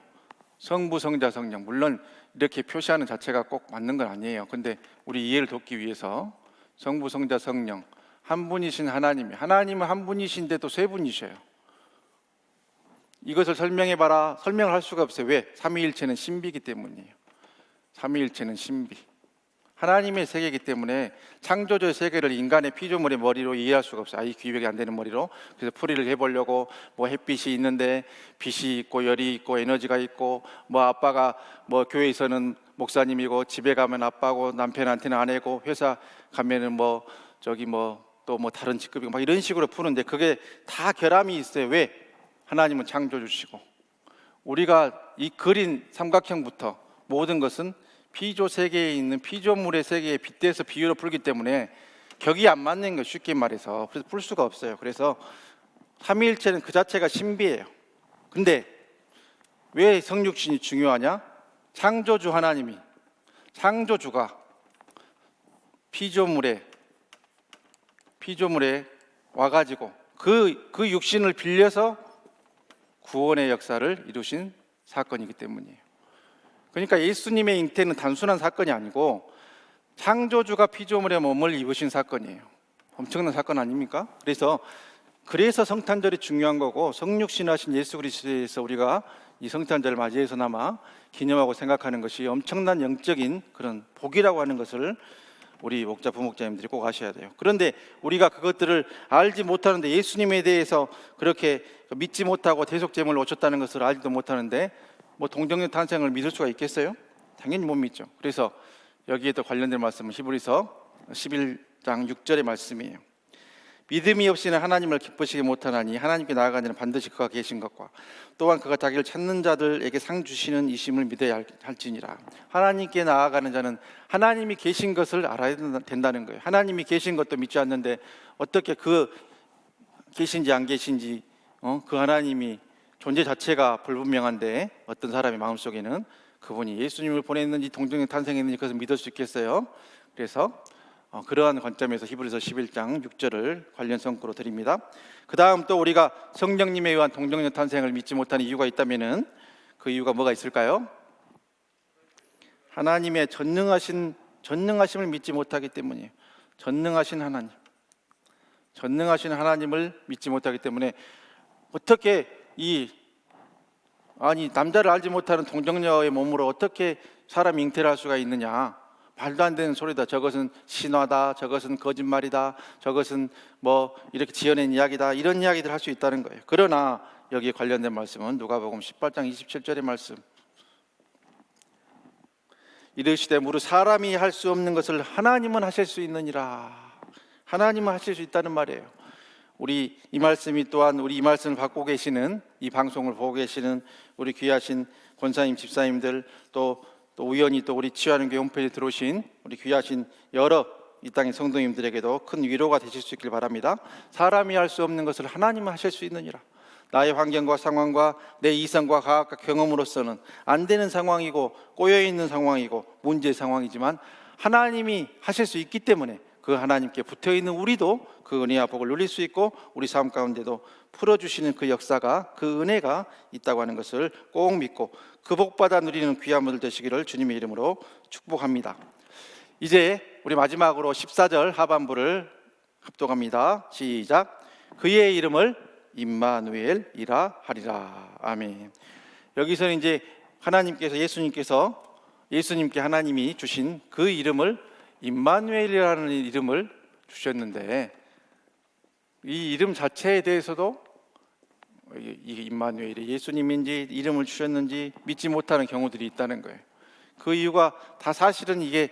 성부, 성자, 성령. 물론 이렇게 표시하는 자체가 꼭 맞는 건 아니에요. 근데 우리 이해를 돕기 위해서 성부, 성자, 성령 한 분이신 하나님이, 하나님은 한 분이신데도 세 분이셔요. 이것을 설명해봐라. 설명을 할 수가 없어요. 왜? 삼위일체는 신비이기 때문이에요. 삼위일체는 신비. 하나님의 세계이기 때문에 창조주의 세계를 인간의 피조물의 머리로 이해할 수가 없어요. 이 기억이 안 되는 머리로. 그래서 풀이를 해보려고 뭐 햇빛이 있는데 빛이 있고 열이 있고 에너지가 있고 뭐 아빠가 뭐 교회에서는 목사님이고 집에 가면 아빠고 남편한테는 아내고 회사 가면은 뭐 저기 뭐 또 뭐 다른 직급이고 막 이런 식으로 푸는데 그게 다 결함이 있어요. 왜? 하나님은 창조주시고 우리가 이 그린 삼각형부터 모든 것은 피조 세계에 있는 피조물의 세계에 빗대서 비유로 풀기 때문에 격이 안 맞는 거 쉽게 말해서 그래서 풀 수가 없어요. 그래서 삼위일체는 그 자체가 신비해요. 근데 왜 성육신이 중요하냐? 창조주 하나님이 창조주가 피조물에 와가지고 그 육신을 빌려서 구원의 역사를 이루신 사건이기 때문이에요. 그러니까 예수님의 잉태는 단순한 사건이 아니고 창조주가 피조물의 몸을 입으신 사건이에요. 엄청난 사건 아닙니까? 그래서 성탄절이 중요한 거고 성육신하신 예수 그리스도에서 우리가 이 성탄절을 맞이해서나마 기념하고 생각하는 것이 엄청난 영적인 그런 복이라고 하는 것을 우리 목자 부목자님들이 꼭 아셔야 돼요. 그런데 우리가 그것들을 알지 못하는데 예수님에 대해서 그렇게 믿지 못하고 대속제물을 오셨다는 것을 알지도 못하는데 뭐 동정녀 탄생을 믿을 수가 있겠어요? 당연히 못 믿죠. 그래서 여기에도 관련된 말씀은 히브리서 11장 6절의 말씀이에요. 믿음이 없이는 하나님을 기쁘시게 못하나니 하나님께 나아가는 자는 반드시 그가 계신 것과 또한 그가 자기를 찾는 자들에게 상 주시는 이심을 믿어야 할지니라. 하나님께 나아가는 자는 하나님이 계신 것을 알아야 된다는 거예요. 하나님이 계신 것도 믿지 않는데 어떻게 그 계신지 안 계신지 그 하나님이 존재 자체가 불분명한데 어떤 사람의 마음속에는 그분이 예수님을 보냈는지 동정녀 탄생했는지 그것을 믿을 수 있겠어요? 그래서 그러한 관점에서 히브리서 11장 6절을 관련 성구로 드립니다. 그 다음 또 우리가 성령님에 의한 동정녀 탄생을 믿지 못하는 이유가 있다면은 그 이유가 뭐가 있을까요? 하나님의 전능하심을 믿지 못하기 때문이에요. 전능하신 하나님을 믿지 못하기 때문에 어떻게 남자를 알지 못하는 동정녀의 몸으로 어떻게 사람이 잉태를 할 수가 있느냐? 말도 안 되는 소리다. 저것은 신화다. 저것은 거짓말이다. 저것은 뭐 이렇게 지어낸 이야기다. 이런 이야기들 할 수 있다는 거예요. 그러나 여기에 관련된 말씀은 누가복음 18장 27절의 말씀. 이르시되 무릇 사람이 할 수 없는 것을 하나님은 하실 수 있느니라. 하나님은 하실 수 있다는 말이에요. 우리 이 말씀이 또한 우리 이 말씀을 받고 계시는 이 방송을 보고 계시는 우리 귀하신 권사님 집사님들 또 우연히 또 우리 치유하는 교회 홈페이지에 들어오신 우리 귀하신 여러 이 땅의 성도님들에게도 큰 위로가 되실 수 있길 바랍니다. 사람이 할 수 없는 것을 하나님은 하실 수 있느니라. 나의 환경과 상황과 내 이성과 과학과 경험으로서는 안 되는 상황이고 꼬여있는 상황이고 문제의 상황이지만 하나님이 하실 수 있기 때문에 그 하나님께 붙어있는 우리도 그 은혜와 복을 누릴 수 있고 우리 삶 가운데도 풀어주시는 그 역사가 그 은혜가 있다고 하는 것을 꼭 믿고 그 복받아 누리는 귀한 분들 되시기를 주님의 이름으로 축복합니다. 이제 우리 마지막으로 14절 하반부를 합독합니다. 시작. 그의 이름을 임마누엘이라 하리라. 아멘. 여기서는 이제 예수님께 하나님이 주신 그 이름을 임마누엘이라는 이름을 주셨는데 이 이름 자체에 대해서도 이게 임마누엘이 예수님인지 이름을 주셨는지 믿지 못하는 경우들이 있다는 거예요. 그 이유가 다 사실은 이게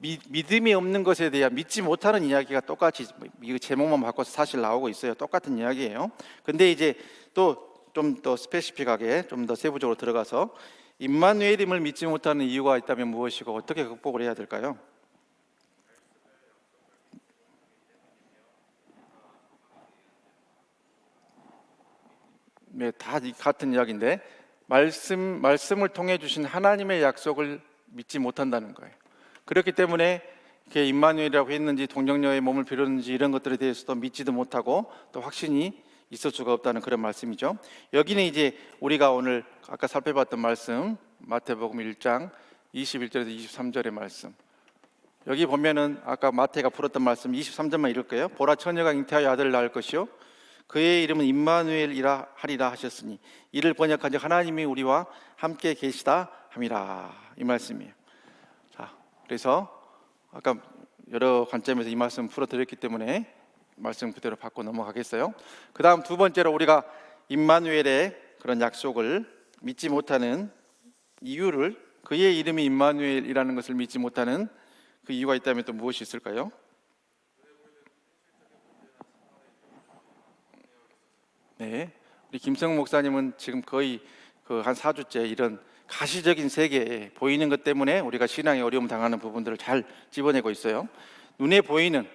믿음이 없는 것에 대한 믿지 못하는 이야기가 똑같이 이 제목만 바꿔서 사실 나오고 있어요. 똑같은 이야기예요. 근데 이제 또 좀 더 스페시픽하게 좀 더 세부적으로 들어가서 임마누엘임을 믿지 못하는 이유가 있다면 무엇이고 어떻게 극복을 해야 될까요? 네, 다 같은 이야기인데 말씀을 통해 주신 하나님의 약속을 믿지 못한다는 거예요. 그렇기 때문에 임마누엘이라고 했는지 동정녀의 몸을 빌었는지 이런 것들에 대해서도 믿지도 못하고 또 확신이 있을 수가 없다는 그런 말씀이죠. 여기는 이제 우리가 오늘 아까 살펴봤던 말씀 마태복음 1장 21절에서 23절의 말씀. 여기 보면은 아까 마태가 풀었던 말씀 23절만 읽을게요. 보라 처녀가 잉태하여 아들을 낳을 것이요 그의 이름은 임마누엘이라 하리라 하셨으니 이를 번역한즉 하나님이 우리와 함께 계시다 함이라. 이 말씀이에요. 자, 그래서 아까 여러 관점에서 이 말씀 풀어드렸기 때문에 말씀 그대로 받고 넘어가겠어요. 그 다음 두 번째로 우리가 임마누엘의 그런 약속을 믿지 못하는 이유를, 그의 이름이 임마누엘이라는 것을 믿지 못하는 그 이유가 있다면 또 무엇이 있을까요? 네, 우리 김성 목사님은 지금 거의 그 한 4주째 이런 가시적인 세계에 보이는 것 때문에 우리가 신앙에 어려움 당하는 부분들을 잘 집어내고 있어요. 눈에 보이는,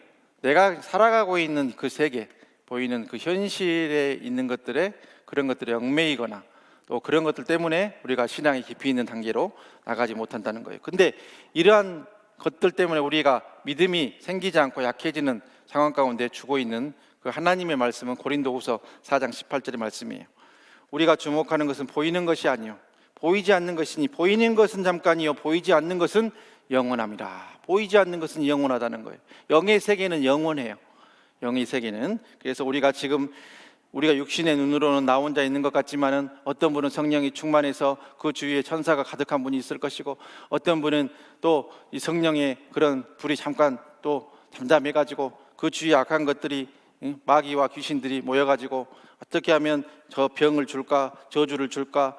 내가 살아가고 있는 그 세계, 보이는 그 현실에 있는 것들에, 그런 것들에 얽매이거나 또 그런 것들 때문에 우리가 신앙이 깊이 있는 단계로 나가지 못한다는 거예요. 근데 이러한 것들 때문에 우리가 믿음이 생기지 않고 약해지는 상황 가운데 주고 있는 그 하나님의 말씀은 고린도후서 4장 18절의 말씀이에요. 우리가 주목하는 것은 보이는 것이 아니요 보이지 않는 것이니 보이는 것은 잠깐이요 보이지 않는 것은 영원합니다. 보이지 않는 것은 영원하다는 거예요. 영의 세계는 영원해요. 영의 세계는. 그래서 우리가 지금 우리가 육신의 눈으로는 나 혼자 있는 것 같지만은 어떤 분은 성령이 충만해서 그 주위에 천사가 가득한 분이 있을 것이고, 어떤 분은 또 이 성령의 그런 불이 잠깐 또 잠잠해가지고 그 주위에 악한 것들이, 마귀와 귀신들이 모여가지고 어떻게 하면 저 병을 줄까, 저주를 줄까,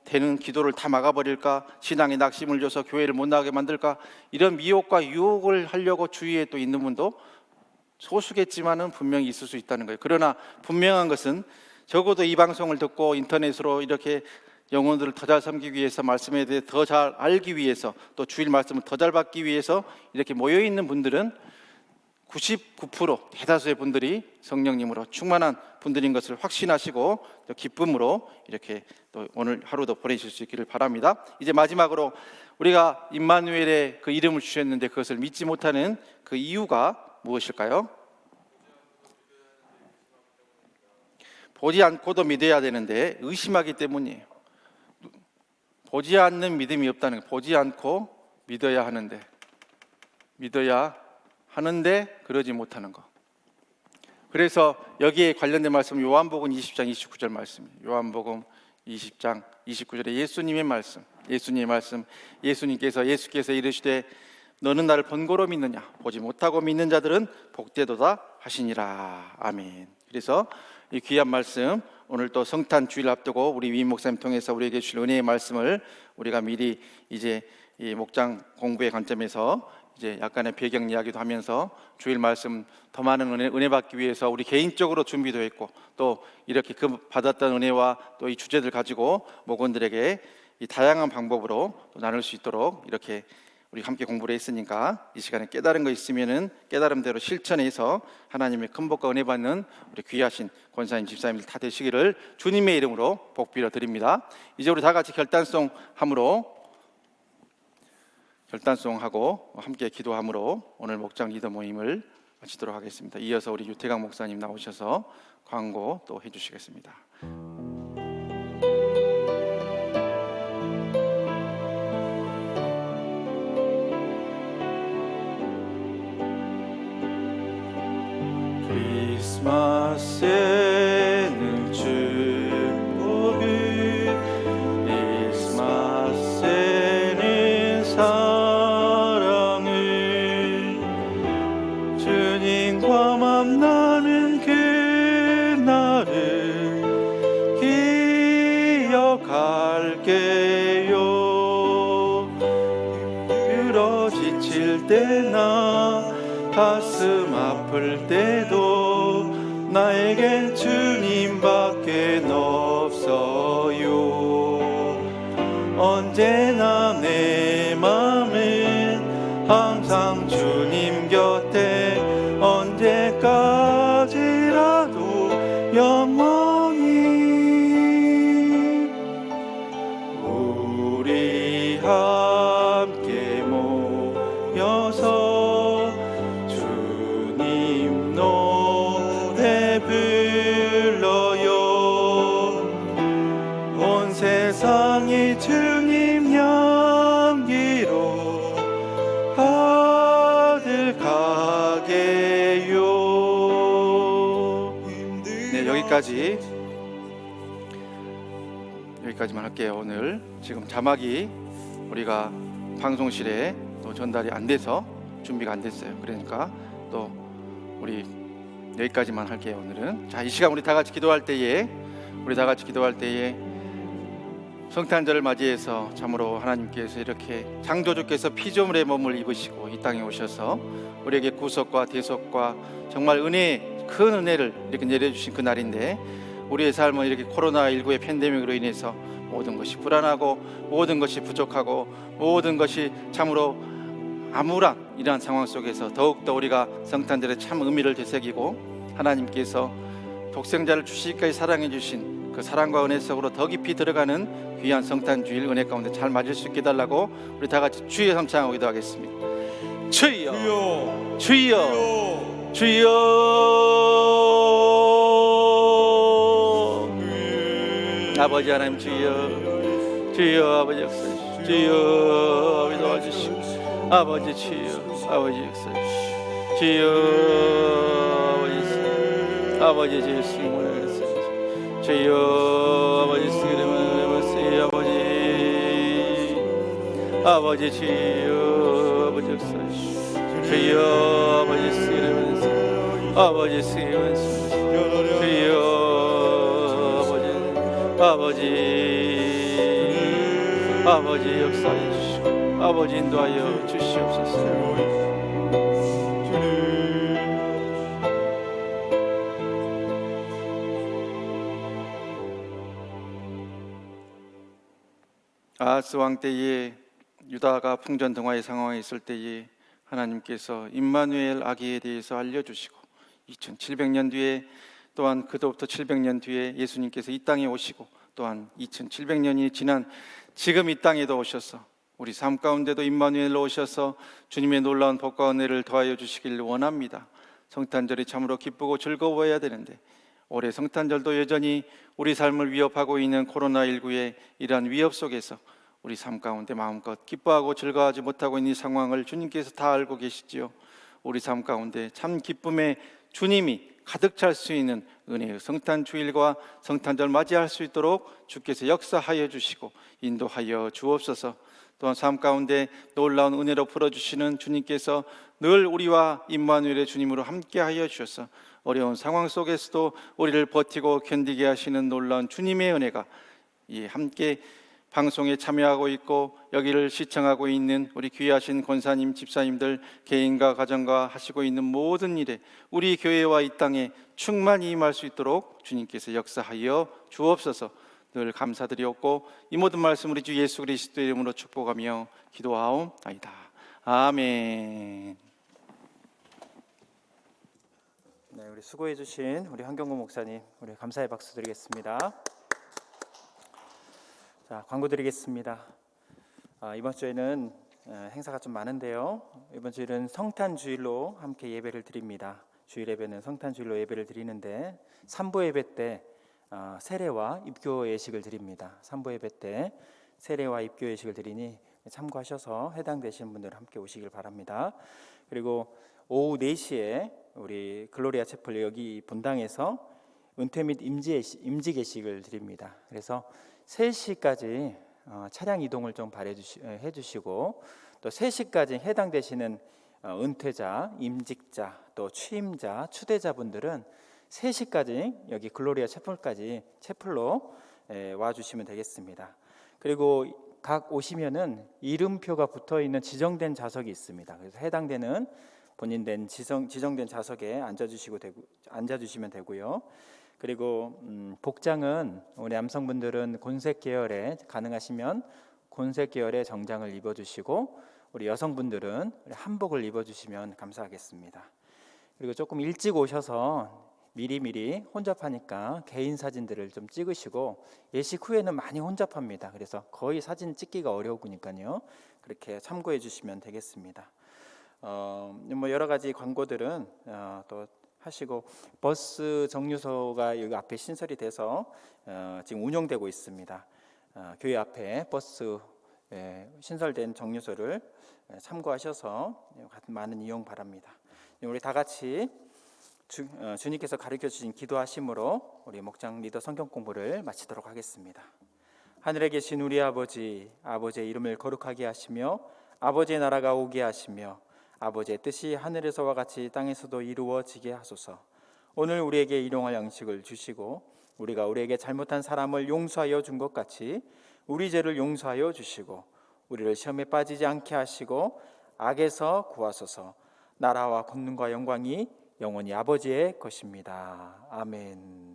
되는 기도를 다 막아버릴까, 신앙에 낙심을 줘서 교회를 못 나가게 만들까, 이런 미혹과 유혹을 하려고 주위에 또 있는 분도 소수겠지만은 분명히 있을 수 있다는 거예요. 그러나 분명한 것은 적어도 이 방송을 듣고 인터넷으로 이렇게 영혼들을 더 잘 섬기기 위해서, 말씀에 대해 더 잘 알기 위해서, 또 주일 말씀을 더 잘 받기 위해서 이렇게 모여있는 분들은 99% 대다수의 분들이 성령님으로 충만한 분들인 것을 확신하시고 또 기쁨으로 이렇게 또 오늘 하루도 보내실 수 있기를 바랍니다. 이제 마지막으로 우리가 임마누엘의 그 이름을 주셨는데 그것을 믿지 못하는 그 이유가 무엇일까요? 보지 않고도 믿어야 되는데 의심하기 때문이에요. 보지 않는 믿음이 없다는 거예요. 보지 않고 믿어야 하는데, 그러지 못하는 거. 그래서 여기에 관련된 말씀 요한복음 20장 29절 말씀이에요. 요한복음 20장 29절에 예수님의 말씀, 예수께서 이르시되 너는 나를 본고로 믿느냐, 보지 못하고 믿는 자들은 복되도다 하시니라. 아멘. 그래서 이 귀한 말씀, 오늘 또 성탄 주일 앞두고 우리 위임 목사님 통해서 우리에게 주실 은혜의 말씀을 우리가 미리 이제 이 목장 공부의 관점에서 이제 약간의 배경 이야기도 하면서 주일 말씀 더 많은 은혜 받기 위해서 우리 개인적으로 준비도 했고, 또 이렇게 그 받았던 은혜와 또 이 주제들 가지고 목원들에게 이 다양한 방법으로 또 나눌 수 있도록 이렇게 우리 함께 공부를 했으니까 이 시간에 깨달은 거 있으면은 깨달음대로 실천해서 하나님의 큰 복과 은혜 받는 우리 귀하신 권사님, 집사님들 다 되시기를 주님의 이름으로 복비려 드립니다. 이제 우리 다 같이 결단송하고 함께 기도함으로 오늘 목장 리더 모임을 마치도록 하겠습니다. 이어서 우리 유태강 목사님 나오셔서 광고 또 해주시겠습니다. 크리스마스에는 축복을, 크리스마스에는 사랑을, 주님과 만나는 그날을 기억할게요. 힘들어 지칠 때나 가슴 아플 때도 나에겐 주님밖에 없어요. 언제나 내 맘은 항상 주님 곁에, 언제까지라도 영원히 우리 함께 모여서 세상이 주님 향기로 가득하게요. 네, 여기까지만 할게요. 오늘 지금 자막이 우리가 방송실에 또 전달이 안 돼서 준비가 안 됐어요. 그러니까 또 우리 여기까지만 할게요. 오늘은 자, 이 시간 우리 다 같이 기도할 때에 성탄절을 맞이해서 참으로 하나님께서 이렇게 창조주께서 피조물의 몸을 입으시고 이 땅에 오셔서 우리에게 구속과 대속과 정말 큰 은혜를 이렇게 내려주신 그 날인데, 우리의 삶은 이렇게 코로나19의 팬데믹으로 인해서 모든 것이 불안하고 모든 것이 부족하고 모든 것이 참으로 암울한 이러한 상황 속에서 더욱더 우리가 성탄절에 참 의미를 되새기고 하나님께서 독생자를 주시기까지 사랑해 주신 그 사랑과 은혜 속으로 더 깊이 들어가는 귀한 성탄주일 은혜 가운데 잘 맞을 수 있게 해달라고 우리 다 같이 주의 삼창하고 기도하겠습니다. 주여, 주여, 주여, 아버지 하나님 주여, 주여 아버지 역사하시오. 주여 아버지 도와주시오. 아버지 주여, 아버지 역사하시오. 주여 아버지 주여 스님을 역사하시오. 주여 아버지 스님을 역사하시오. 아버지 주여 아버지 역사하시오. 주여 아버지 스님을 역사하시오. 아버지 스님을 역사하시오. 주여 아버지 역사해 주시고 아버지 인도하여 주시옵소서. 아하스 왕 때에 유다가 풍전등화의 상황에 있을 때에 하나님께서 임마누엘 아기에 대해서 알려주시고 2700년 뒤에 또한 그로부터 700년 뒤에 예수님께서 이 땅에 오시고 또한 2700년이 지난 지금 이 땅에도 오셔서 우리 삶 가운데도 임마누엘로 오셔서 주님의 놀라운 복과 은혜를 더하여 주시길 원합니다. 성탄절이 참으로 기쁘고 즐거워야 되는데 올해 성탄절도 여전히 우리 삶을 위협하고 있는 코로나19의 이러한 위협 속에서 우리 삶 가운데 마음껏 기뻐하고 즐거워하지 못하고 있는 이 상황을 주님께서 다 알고 계시지요. 우리 삶 가운데 참 기쁨의 주님이 가득 찰 수 있는 은혜의 성탄주일과 성탄절 맞이할 수 있도록 주께서 역사하여 주시고 인도하여 주옵소서. 또한 삶 가운데 놀라운 은혜로 풀어주시는 주님께서 늘 우리와 임마누엘의 주님으로 함께하여 주셔서 어려운 상황 속에서도 우리를 버티고 견디게 하시는 놀라운 주님의 은혜가 함께 방송에 참여하고 있고 여기를 시청하고 있는 우리 귀하신 권사님, 집사님들 개인과 가정과 하시고 있는 모든 일에 우리 교회와 이 땅에 충만히 임할 수 있도록 주님께서 역사하여 주옵소서. 늘 감사드리옵고 이 모든 말씀 우리 주 예수 그리스도의 이름으로 축복하며 기도하옵나이다. 아멘. 네, 우리 수고해 주신 우리 한경구 목사님, 우리 감사의 박수 드리겠습니다. 자, 광고 드리겠습니다. 이번 주에는 행사가 좀 많은데요. 이번 주일은 성탄주일로 함께 예배를 드립니다. 주일 예배는 성탄주일로 예배를 드리는데 3부 예배 때 세례와 입교 예식을 드립니다. 3부 예배 때 세례와 입교 예식을 드리니 참고하셔서 해당되시는 분들 함께 오시길 바랍니다. 그리고 오후 4시에 우리 글로리아 채플 여기 본당에서 은퇴 및 임지 예식을 드립니다. 그래서 3시까지 차량 이동을 좀 해주시고 또 3시까지 해당되시는 은퇴자, 임직자, 또 취임자, 추대자분들은 3시까지 여기 글로리아 채플로 와주시면 되겠습니다. 그리고 각 오시면은 이름표가 붙어 있는 지정된 좌석이 있습니다. 그래서 해당되는 본인된 지정된 좌석에 앉아주시면 되고요. 그리고 복장은 우리 남성분들은 곤색 계열에 가능하시면 곤색 계열의 정장을 입어주시고 우리 여성분들은 한복을 입어주시면 감사하겠습니다. 그리고 조금 일찍 오셔서 미리미리 혼잡하니까 개인 사진들을 좀 찍으시고 예식 후에는 많이 혼잡합니다. 그래서 거의 사진 찍기가 어려우니까요. 그렇게 참고해 주시면 되겠습니다. 뭐 여러 가지 광고들은 또 하시고 버스 정류소가 여기 앞에 신설이 돼서 지금 운영되고 있습니다. 교회 앞에 버스 신설된 정류소를 참고하셔서 많은 이용 바랍니다. 우리 다 같이 주님께서 가르쳐 주신 기도하심으로 우리 목장 리더 성경 공부를 마치도록 하겠습니다. 하늘에 계신 우리 아버지, 아버지의 이름을 거룩하게 하시며 아버지의 나라가 오게 하시며 아버지의 뜻이 하늘에서와 같이 땅에서도 이루어지게 하소서. 오늘 우리에게 일용할 양식을 주시고 우리가 우리에게 잘못한 사람을 용서하여 준 것 같이 우리 죄를 용서하여 주시고 우리를 시험에 빠지지 않게 하시고 악에서 구하소서. 나라와 권능과 영광이 영원히 아버지의 것입니다. 아멘.